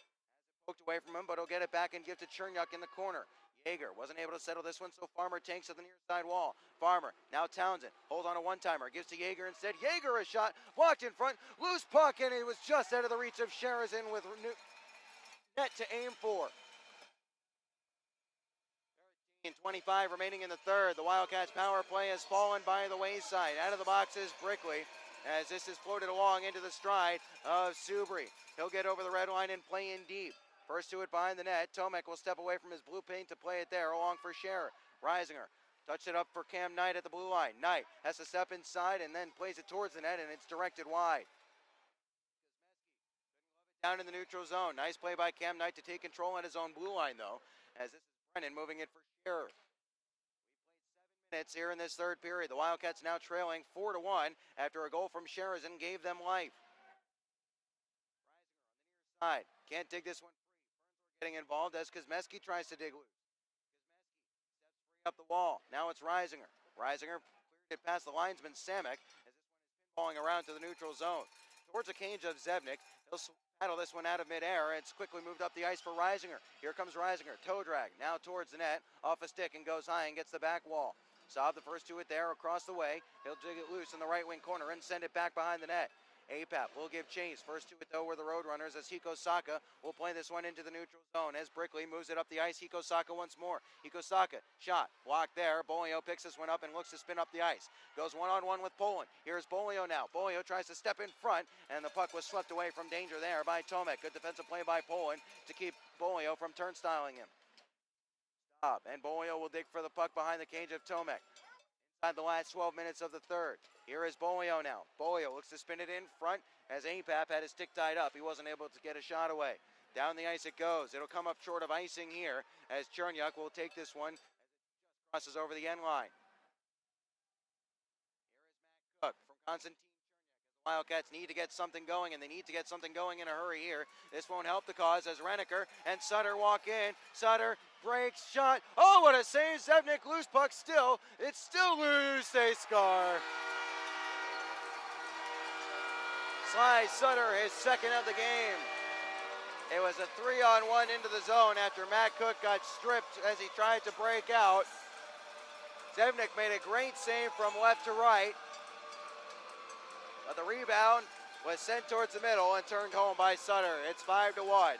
poked away from him, but he'll get it back and give to Chernyuk in the corner. Yeager wasn't able to settle this one, so Farmer tanks to the near side wall. Farmer, now Townsend, holds on a one-timer, gives to Yeager instead. Yeager a shot, blocked in front, loose puck, and it was just out of the reach of Sherzin with net to aim for. 13:25 remaining in the third. The Wildcats power play has fallen by the wayside. Out of the box is Brickley, as this is floated along into the stride of Subri. He'll get over the red line and play in deep. First to it behind the net. Tomek will step away from his blue paint to play it there along for Scherer. Reisinger touched it up for Cam Knight at the blue line. Knight has to step inside and then plays it towards the net, and it's directed wide. Down in the neutral zone. Nice play by Cam Knight to take control on his own blue line, though, as this is Brennan moving it for Scherer. We played 7 minutes here in this third period. The Wildcats now trailing 4-1 after a goal from Sherzin gave them life. Reisinger on the near side. Can't dig this one. Getting involved as Kosmeski tries to dig loose. Kosmeski steps free up the wall. Now it's Reisinger. Reisinger cleared it past the linesman Samek as this one is pinballing around to the neutral zone. Towards the cage of Zevnik. He'll paddle this one out of midair. It's quickly moved up the ice for Reisinger. Here comes Reisinger. Toe drag. Now towards the net. Off a stick and goes high and gets the back wall. Saab the first to it there across the way. He'll dig it loose in the right wing corner and send it back behind the net. APAP will give chase. First to it, though, were the Roadrunners as Hikosaka will play this one into the neutral zone as Brickley moves it up the ice. Hikosaka once more. Hikosaka, shot, blocked there. Bolio picks this one up and looks to spin up the ice. Goes one-on-one with Poland. Here's Bolio now. Bolio tries to step in front, and the puck was swept away from danger there by Tomek. Good defensive play by Poland to keep Bolio from turnstiling him. Stop, and Bolio will dig for the puck behind the cage of Tomek. Inside the last 12 minutes of the third. Here is Bolio now. Bolio looks to spin it in front as APAP had his stick tied up. He wasn't able to get a shot away. Down the ice it goes. It'll come up short of icing here as Chernyuk will take this one as it just crosses over the end line. Here is Matt Cook from Constantine Chernyuk. The Wildcats need to get something going, and they need to get something going in a hurry here. This won't help the cause as Renneker and Sutter walk in. Sutter breaks, shot. Oh, what a save. Zevnik, loose puck still. It's still loose. They score. Sly Sutter, his second of the game. It was a 3-on-1 into the zone after Matt Cook got stripped as he tried to break out. Zevnik made a great save from left to right. But the rebound was sent towards the middle and turned home by Sutter. It's 5-1.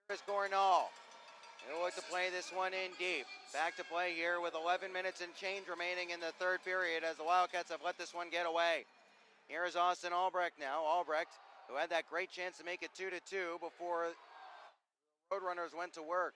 Here's Gornall. He'll look to play this one in deep. Back to play here with 11 minutes and change remaining in the third period as the Wildcats have let this one get away. Here is Austin Albrecht now. Albrecht, who had that great chance to make it 2-2 before Roadrunners went to work.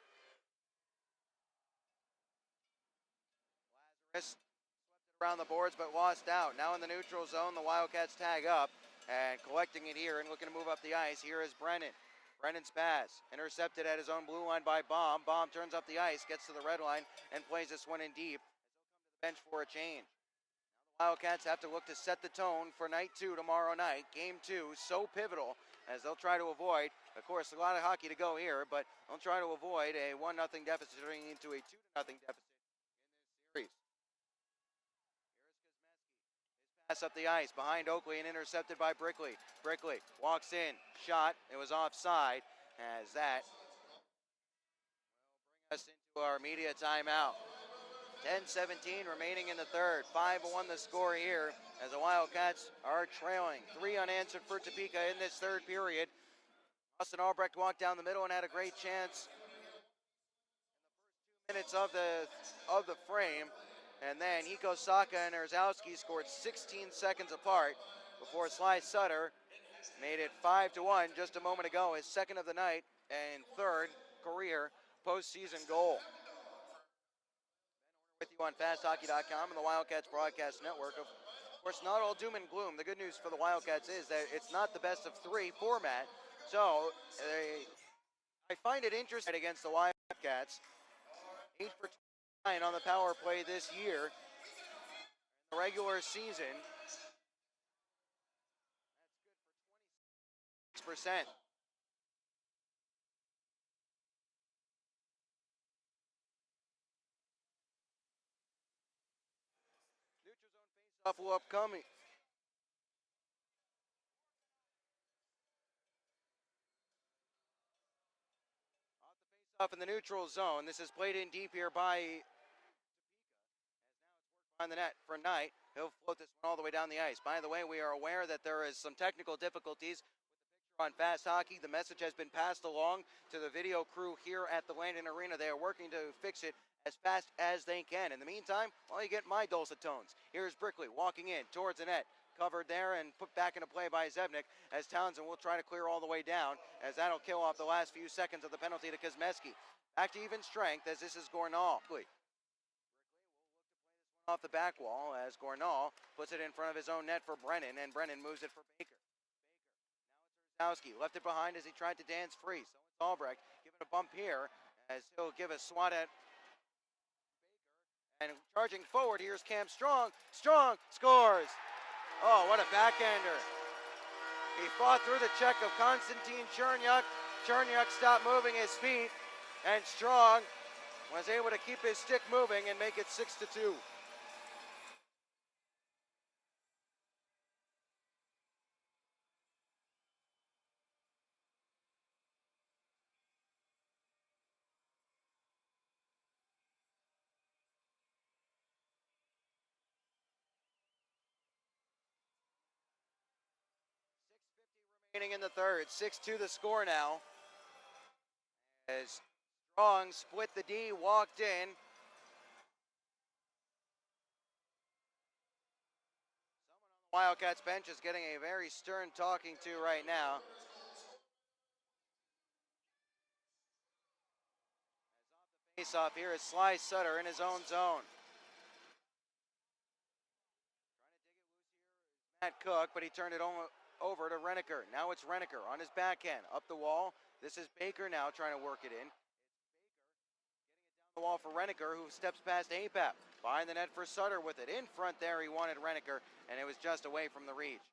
Lazarus swept it around the boards but lost out. Now in the neutral zone, the Wildcats tag up and collecting it here and looking to move up the ice. Here is Brennan. Brennan's pass, intercepted at his own blue line by Baum. Baum turns up the ice, gets to the red line, and plays this one in deep. They'll come to the bench for a change. Now the Wildcats have to look to set the tone for night 2 tomorrow night. Game 2, so pivotal as they'll try to avoid, of course, a lot of hockey to go here, but they'll try to avoid a 1-0 deficit turning into a 2-0 deficit in this series. Pass up the ice behind Oakley and intercepted by Brickley. Brickley walks in, shot. It was offside as that will bring us into our media timeout. 10-17 remaining in the third. 5-1 the score here as the Wildcats are trailing. 3 unanswered for Topeka in this third period. Austin Albrecht walked down the middle and had a great chance in the first 2 minutes of the frame. And then Hiko Saka and Erzowski scored 16 seconds apart before Sly Sutter made it 5-1 just a moment ago, his second of the night and third career postseason goal. With you on FastHockey.com and the Wildcats Broadcast Network. Of course, not all doom and gloom. The good news for the Wildcats is that it's not the best of 3 format. So I find it interesting against the Wildcats. 8 for 29 on the power play this year. In the regular season, that's good for 26%. Neutral zone faceoff will upcoming. Off the faceoff in the neutral zone. This is played in deep here by on the net for Knight. He'll float this one all the way down the ice. By the way, we are aware that there is some technical difficulties with the picture on Fast Hockey. The message has been passed along to the video crew here at the Landon Arena. They are working to fix it as fast as they can. In the meantime, well, you get my dulcet tones. Here's Brickley walking in towards the net. Covered there and put back into play by Zebnik, as Townsend will try to clear all the way down, as that'll kill off the last few seconds of the penalty to Kosmeski. Back to even strength, as this is Gornall. Off the back wall as Gornall puts it in front of his own net for Brennan, and Brennan moves it for Baker. Now it's Erzowski, left it behind as he tried to dance free. So it's Albrecht giving a bump here as he'll give a swat at Baker. And charging forward, here's Cam Strong. Strong scores! Oh, what a backhander. He fought through the check of Konstantin Chernyuk. Chernyuk stopped moving his feet, and Strong was able to keep his stick moving and make it 6-2. Remaining in the third, 6-2 the score now. As Strong split the D, walked in. Someone on the Wildcats bench is getting a very stern talking to right now. As off the faceoff here is Sly Sutter in his own zone. Trying to dig it loose here is Matt Cook, but he turned it over to Renneker. Now it's Renneker on his backhand, up the wall. This is Baker now trying to work it in. It's Baker getting it down the wall for Renneker, who steps past APAP. Behind the net for Sutter with it. In front there, he wanted Renneker, and it was just away from the reach.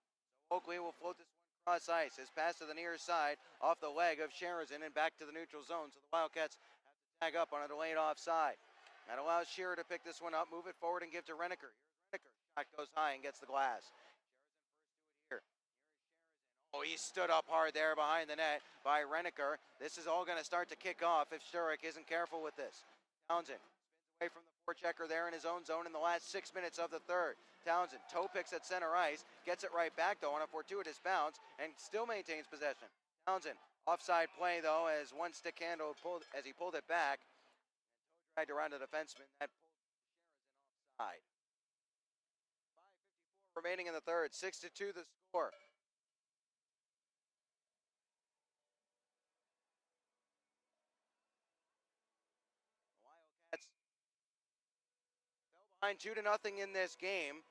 So Oakley will float this one cross ice. His pass to the near side, off the leg of Sherazin and back to the neutral zone. So the Wildcats have to tag up on a delayed offside. That allows Shearer to pick this one up, move it forward, and give to Renneker. Here's Renneker. Shot goes high and gets the glass. Oh, he stood up hard there behind the net by Renneker. This is all going to start to kick off if Sturrock isn't careful with this. Townsend spins away from the forechecker there in his own zone in the last 6 minutes of the third. Townsend toe picks at center ice, gets it right back though on a fortuitous bounce, and still maintains possession. Townsend, offside play though, as one stick handle as he pulled it back. And tried to run the defenseman. That pulled Sherazin offside. 5:54 remaining in the third. 6-2 the score. Behind 2-0 in this game.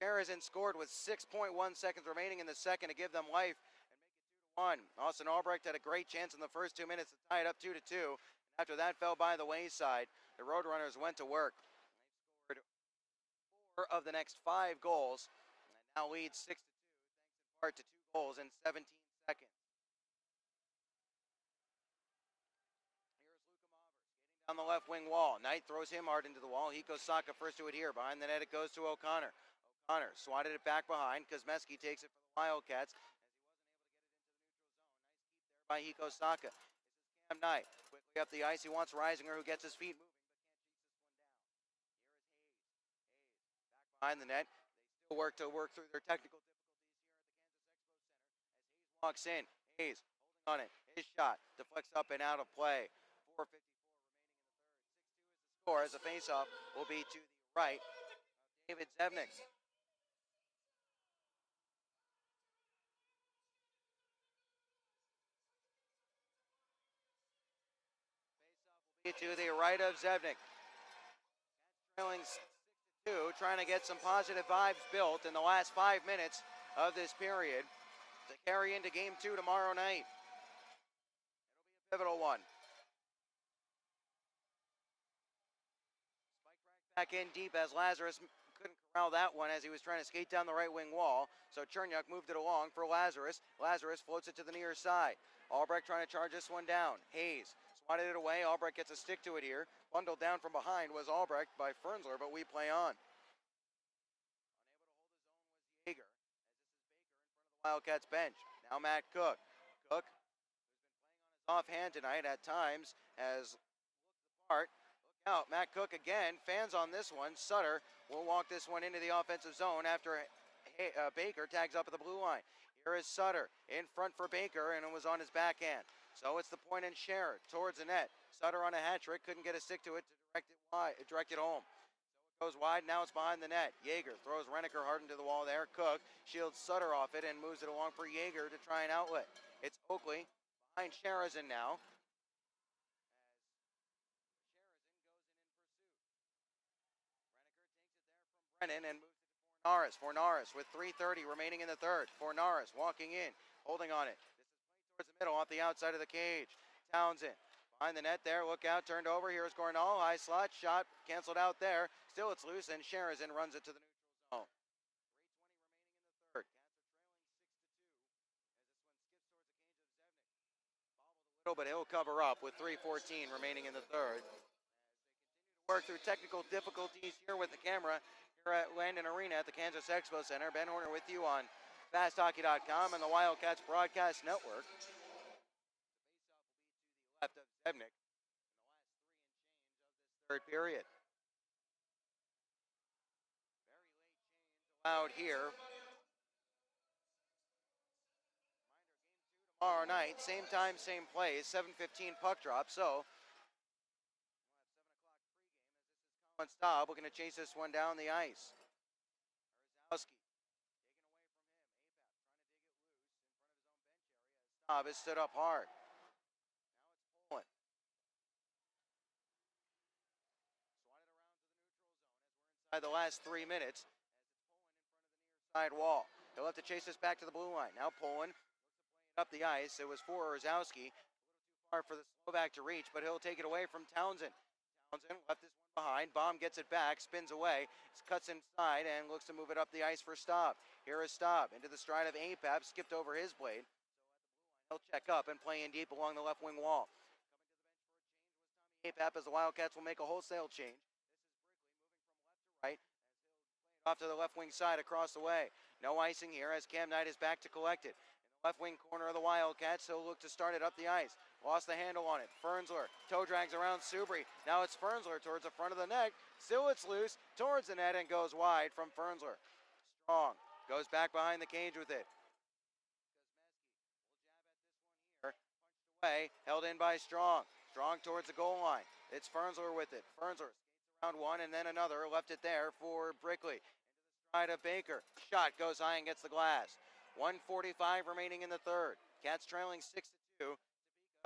Sherazin scored with 6.1 seconds remaining in the second to give them life and make it 2-1. Austin Albrecht had a great chance in the first 2 minutes to tie it up 2-2. After that fell by the wayside, the RoadRunners went to work. They scored 4 of the next 5 goals and now lead 6-2 thanks in part to 2 goals in 17 seconds. On the left wing wall. Knight throws him hard into the wall. Hiko Saka first to it here. Behind the net it goes to O'Connor. O'Connor swatted it back behind. Kosmeski takes it for the Wildcats as he wasn't able to get it into the neutral zone. Nice keep there by Hiko Saka. This is Cam Knight. Quickly up the ice. He wants Reisinger, who gets his feet moving but can't chase this one down. Here is Hayes. Hayes back behind the net. still work through their technical difficulties here at the Kansas Expo Center as Hayes walks in. Hayes holding on it. His shot deflects up and out of play. 4:54 remaining in the third. 6-2 is the score as the faceoff will be to the right of David Zevnik. To the right of Zevnik. Trailing 6-2, trying to get some positive vibes built in the last 5 minutes of this period to carry into Game 2 tomorrow night. It'll be a pivotal one. Spike back in deep as Lazarus couldn't corral that one as he was trying to skate down the right wing wall. So Chernyuk moved it along for Lazarus. Lazarus floats it to the near side. Albrecht trying to charge this one down. Hayes swatted it away. Albrecht gets a stick to it here. Bundled down from behind was Albrecht by Fernsler, but we play on. Unable to hold his own was Yeager, as this is Baker in front of the Wildcats bench. Now Matt Cook. Cook, who's been playing on his offhand tonight at times, has looked the part. Look out, Matt Cook again. Fans on this one. Sutter will walk this one into the offensive zone after Baker tags up at the blue line. Here is Sutter in front for Baker, and it was on his backhand. So it's the point and share towards the net. Sutter on a hat trick, couldn't get a stick to it to direct it home. So it goes wide, now it's behind the net. Yeager throws Renneker hard into the wall there. Cook shields Sutter off it and moves it along for Yeager to try an outlet. It's Oakley behind Sharazin now. As Sharazin goes in pursuit. Renneker takes it there from Brennan and moves it to Fornaris. Fornaris with 3:30 remaining in the third. Fornaris walking in, holding on it. Towards the middle, off the outside of the cage. Townsend behind the net there. Look out, turned over. Here's Gornall. High slot shot canceled out there. Still it's loose, and Sharazin runs it to the neutral zone. 3:20 remaining in the third. Cats are trailing 6-2 as this one skips towards the cage of Zevnik. Bobbled a little, but he'll cover up with 3:14 remaining in the third. As they continue to work through technical difficulties here with the camera here at Landon Arena at the Kansas Expo Center. Ben Horner with you on FastHockey.com and the Wildcats Broadcast Network. The faceoff will be to the left of Zevnik in the last 3 and change of this third period. Very late change allowed here. Reminder, Game 2 tomorrow night, same time, same place, 7:15 puck drop. So we'll have 7 o'clock pregame as this is Colin Staub looking to chase this one down the ice. Arzowski. Staub has stood up hard. Now it's Poland. Swatted around to the neutral zone as we're inside the last 3 minutes. As it's Poland in front of the near side wall. He'll have to chase this back to the blue line. Now Poland looks to play it up the ice. It was for Arzowski. A little too far for the Slovak to reach, but he'll take it away from Townsend. Townsend left this one behind. Baum gets it back, spins away, cuts inside, and looks to move it up the ice for Staub. Here is Staub into the stride of Apap, skipped over his blade. He'll check up and play in deep along the left wing wall. Coming to the bench for a change was Tommy Apap as the Wildcats will make a wholesale change. This is Brickley moving from left to right as he'll play it off to the left wing side across the way. No icing here as Cam Knight is back to collect it. In the left wing corner of the Wildcats, he'll look to start it up the ice. Lost the handle on it. Fernsler toe drags around Subri. Now it's Fernsler towards the front of the net. Still it's loose towards the net and goes wide from Fernsler. Strong goes back behind the cage with it. Held in by Strong. Strong towards the goal line. It's Fernsler with it. Fernsler skates around one and then another. Left it there for Brickley. Into the stride of Baker. Shot goes high and gets the glass. 1:45 remaining in the third. Cats trailing 6-2.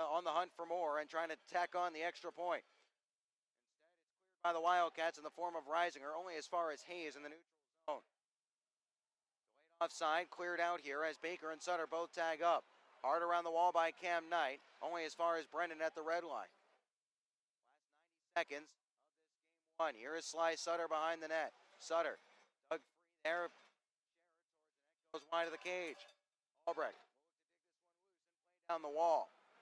Topeka on the hunt for more and trying to tack on the extra point. Instead, it's cleared by the Wildcats in the form of Reisinger, only as far as Hayes in the neutral zone. Delayed offside, cleared out here as Baker and Sutter both tag up. Hard around the wall by Cam Knight, only as far as Brendan at the red line. Last 90 seconds of this game 1. Here is Sly Sutter behind the net. Sutter dug free there. Goes wide of the cage. Albrecht will look to dig this one loose and play down the wall. Will be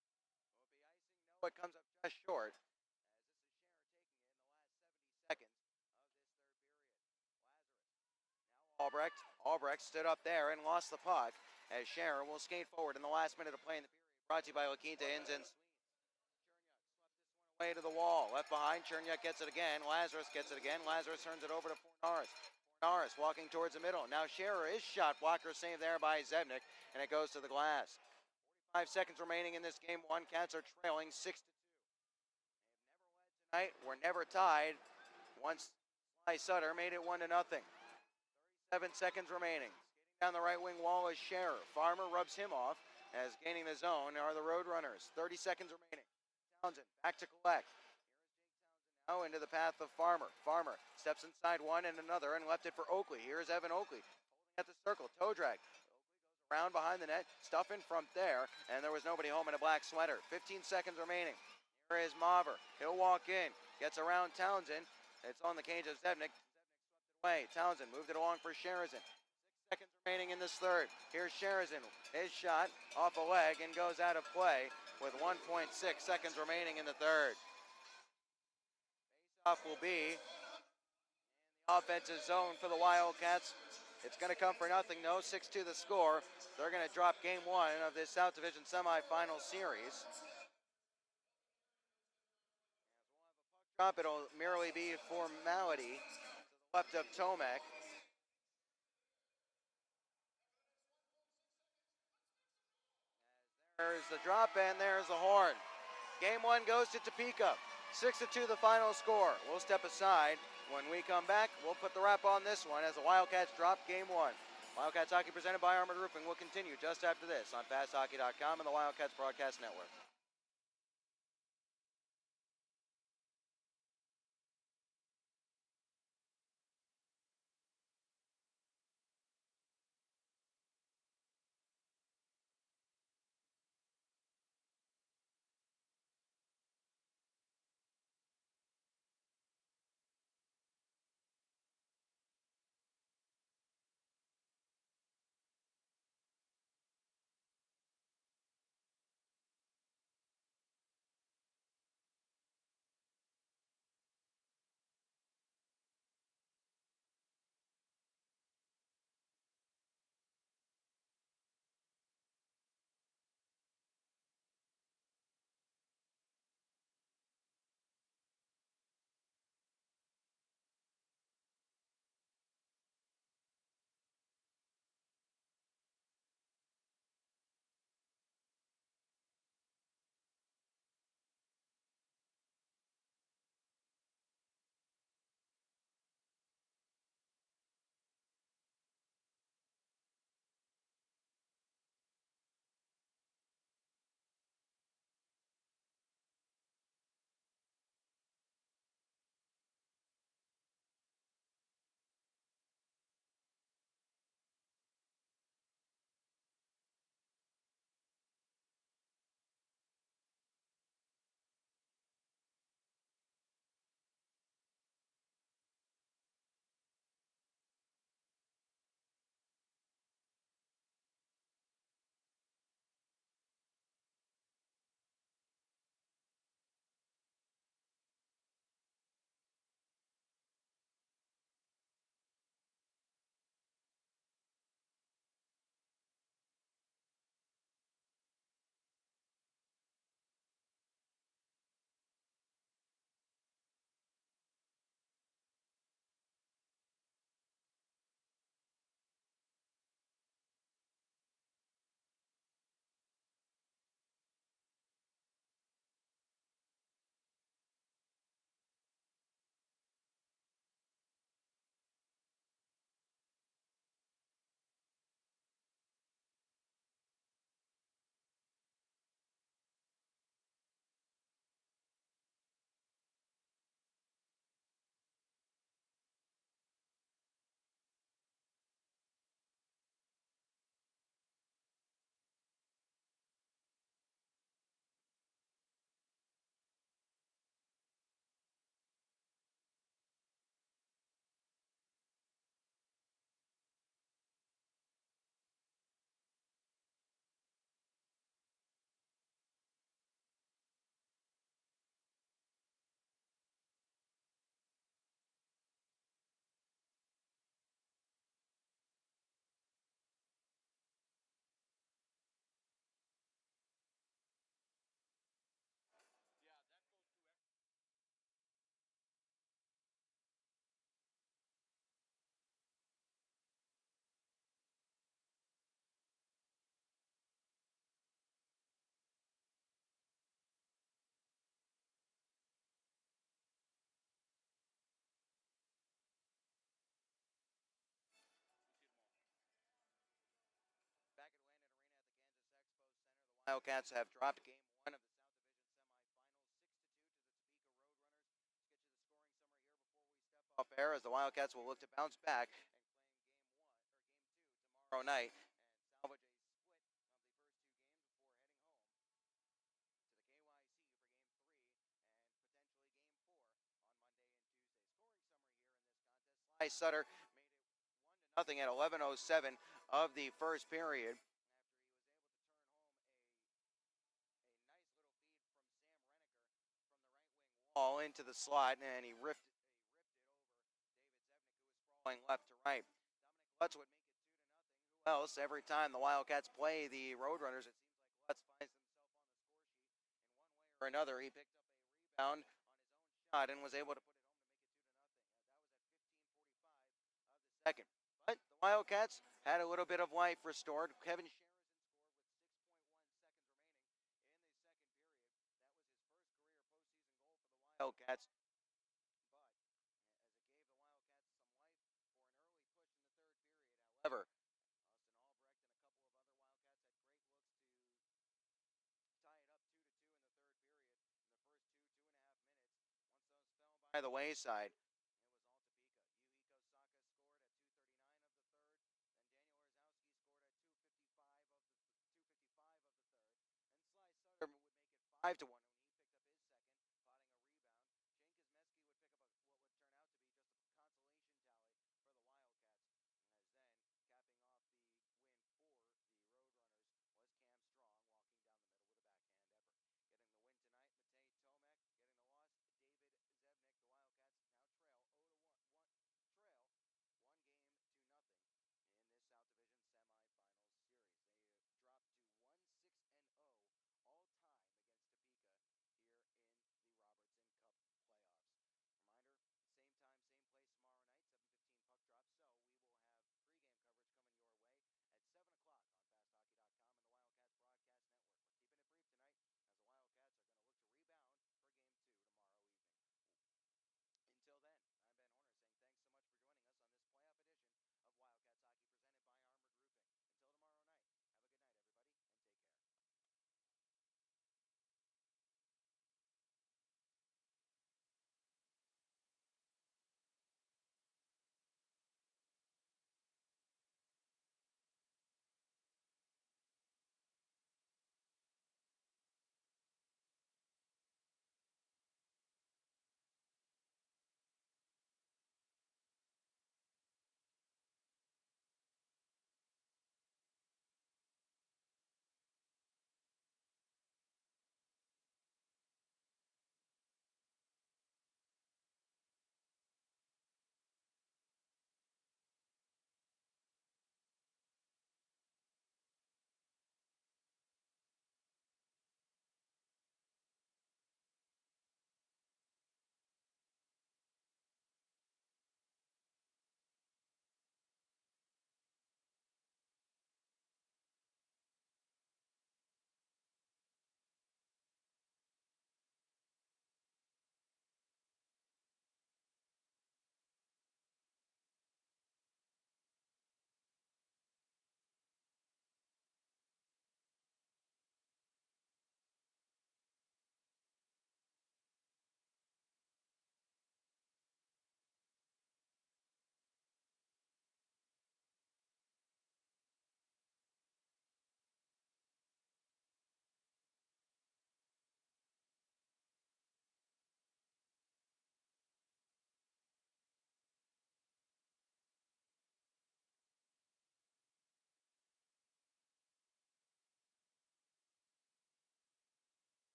icing. No, it comes up just short. As this is Scherer taking it in the last 70 seconds of this third period. Lazarus. Now Albrecht stood up there and lost the puck as Scherer will skate forward in the last minute of play in the period. Brought to you by La Quinta Inns and Suites. Chernyuk swept this one away to the wall. Left behind. Chernyuk gets it again. Lazarus gets it again. Lazarus turns it over to Fornaris. Norris walking towards the middle. Now Scherer is shot. Blocker saved there by Zebnik, and it goes to the glass. 5 seconds remaining in this game. One Cats are trailing 6-2. They have never led tonight. We're never tied. Once Sly Sutter made it 1-0. 37 seconds remaining. Skating down the right wing wall is Scherer. Farmer rubs him off as gaining the zone are the RoadRunners. 30 seconds remaining. Townsend back to collect. Now into the path of Farmer. Farmer steps inside one and another and left it for Oakley. Here's Evan Oakley holding at the circle. Toe drag. Oakley goes around behind the net. Stuff in front there. And there was nobody home in a black sweater. 15 seconds remaining. Here is Maver. He'll walk in. Gets around Townsend. It's on the cage of Zebnik. Zebnik swept it away. Townsend moved it along for Sherazin. 6 seconds remaining in this third. Here's Sherazin. His shot off a leg and goes out of play with 1.6 seconds remaining in the third. Off will be in the offensive zone for the Wildcats. It's going to come for nothing, though. 6-2 the score. They're going to drop game one of this South Division semifinal series. Drop, it'll merely be a formality to the left of Tomek. There's the drop and there's the horn. Game one goes to Topeka. 6-2 the final score. We'll step aside. When we come back, we'll put the wrap on this one as the Wildcats drop game one. Wildcats Hockey presented by Armored Roofing will continue just after this on FastHockey.com and the Wildcats Broadcast Network. Wildcats have dropped game one of the South Division semifinals 6-2 to the Topeka RoadRunners. Let's get you the scoring summary here before we step off air, as the Wildcats will look to bounce back and claim game two tomorrow night and salvage a split of the first two games before heading home to the KYC for game three and potentially game four on Monday and Tuesday. Scoring summary here in this contest: Sly Sutter made it 1-0 at 11:07 of the first period after he was able to turn home a nice little feed from Sam Reneker from the right wing wall into the slot, and he ripped it over David Zevnik, who was sprawling left to right. Dominic Lutz would make it 2-0. Who else? Every time the Wildcats play the Roadrunners, it seems like Lutz finds himself on the score sheet in one way or another. He picked up a rebound on his own shot and was able to put it home to make it 2-0. That was at 15:45 of the second. But the Wildcats had a little bit of life restored. Kevin Sherrison scored with 6.1 seconds remaining in the second period. That was his first career postseason goal for the Wildcats. But as it gave the Wildcats some life for an early push in the third period. However, Austin Albrecht and a couple of other Wildcats had great looks to tie it up 2-2 in the third period. In the first 2.5 minutes, once those fell by the wayside, it was all Topeka. Yuhiko Saka scored at 2:39 of the third. Then Daniel Orzowski scored at 2:55 of the third. And Sly Sutter would make it 5-1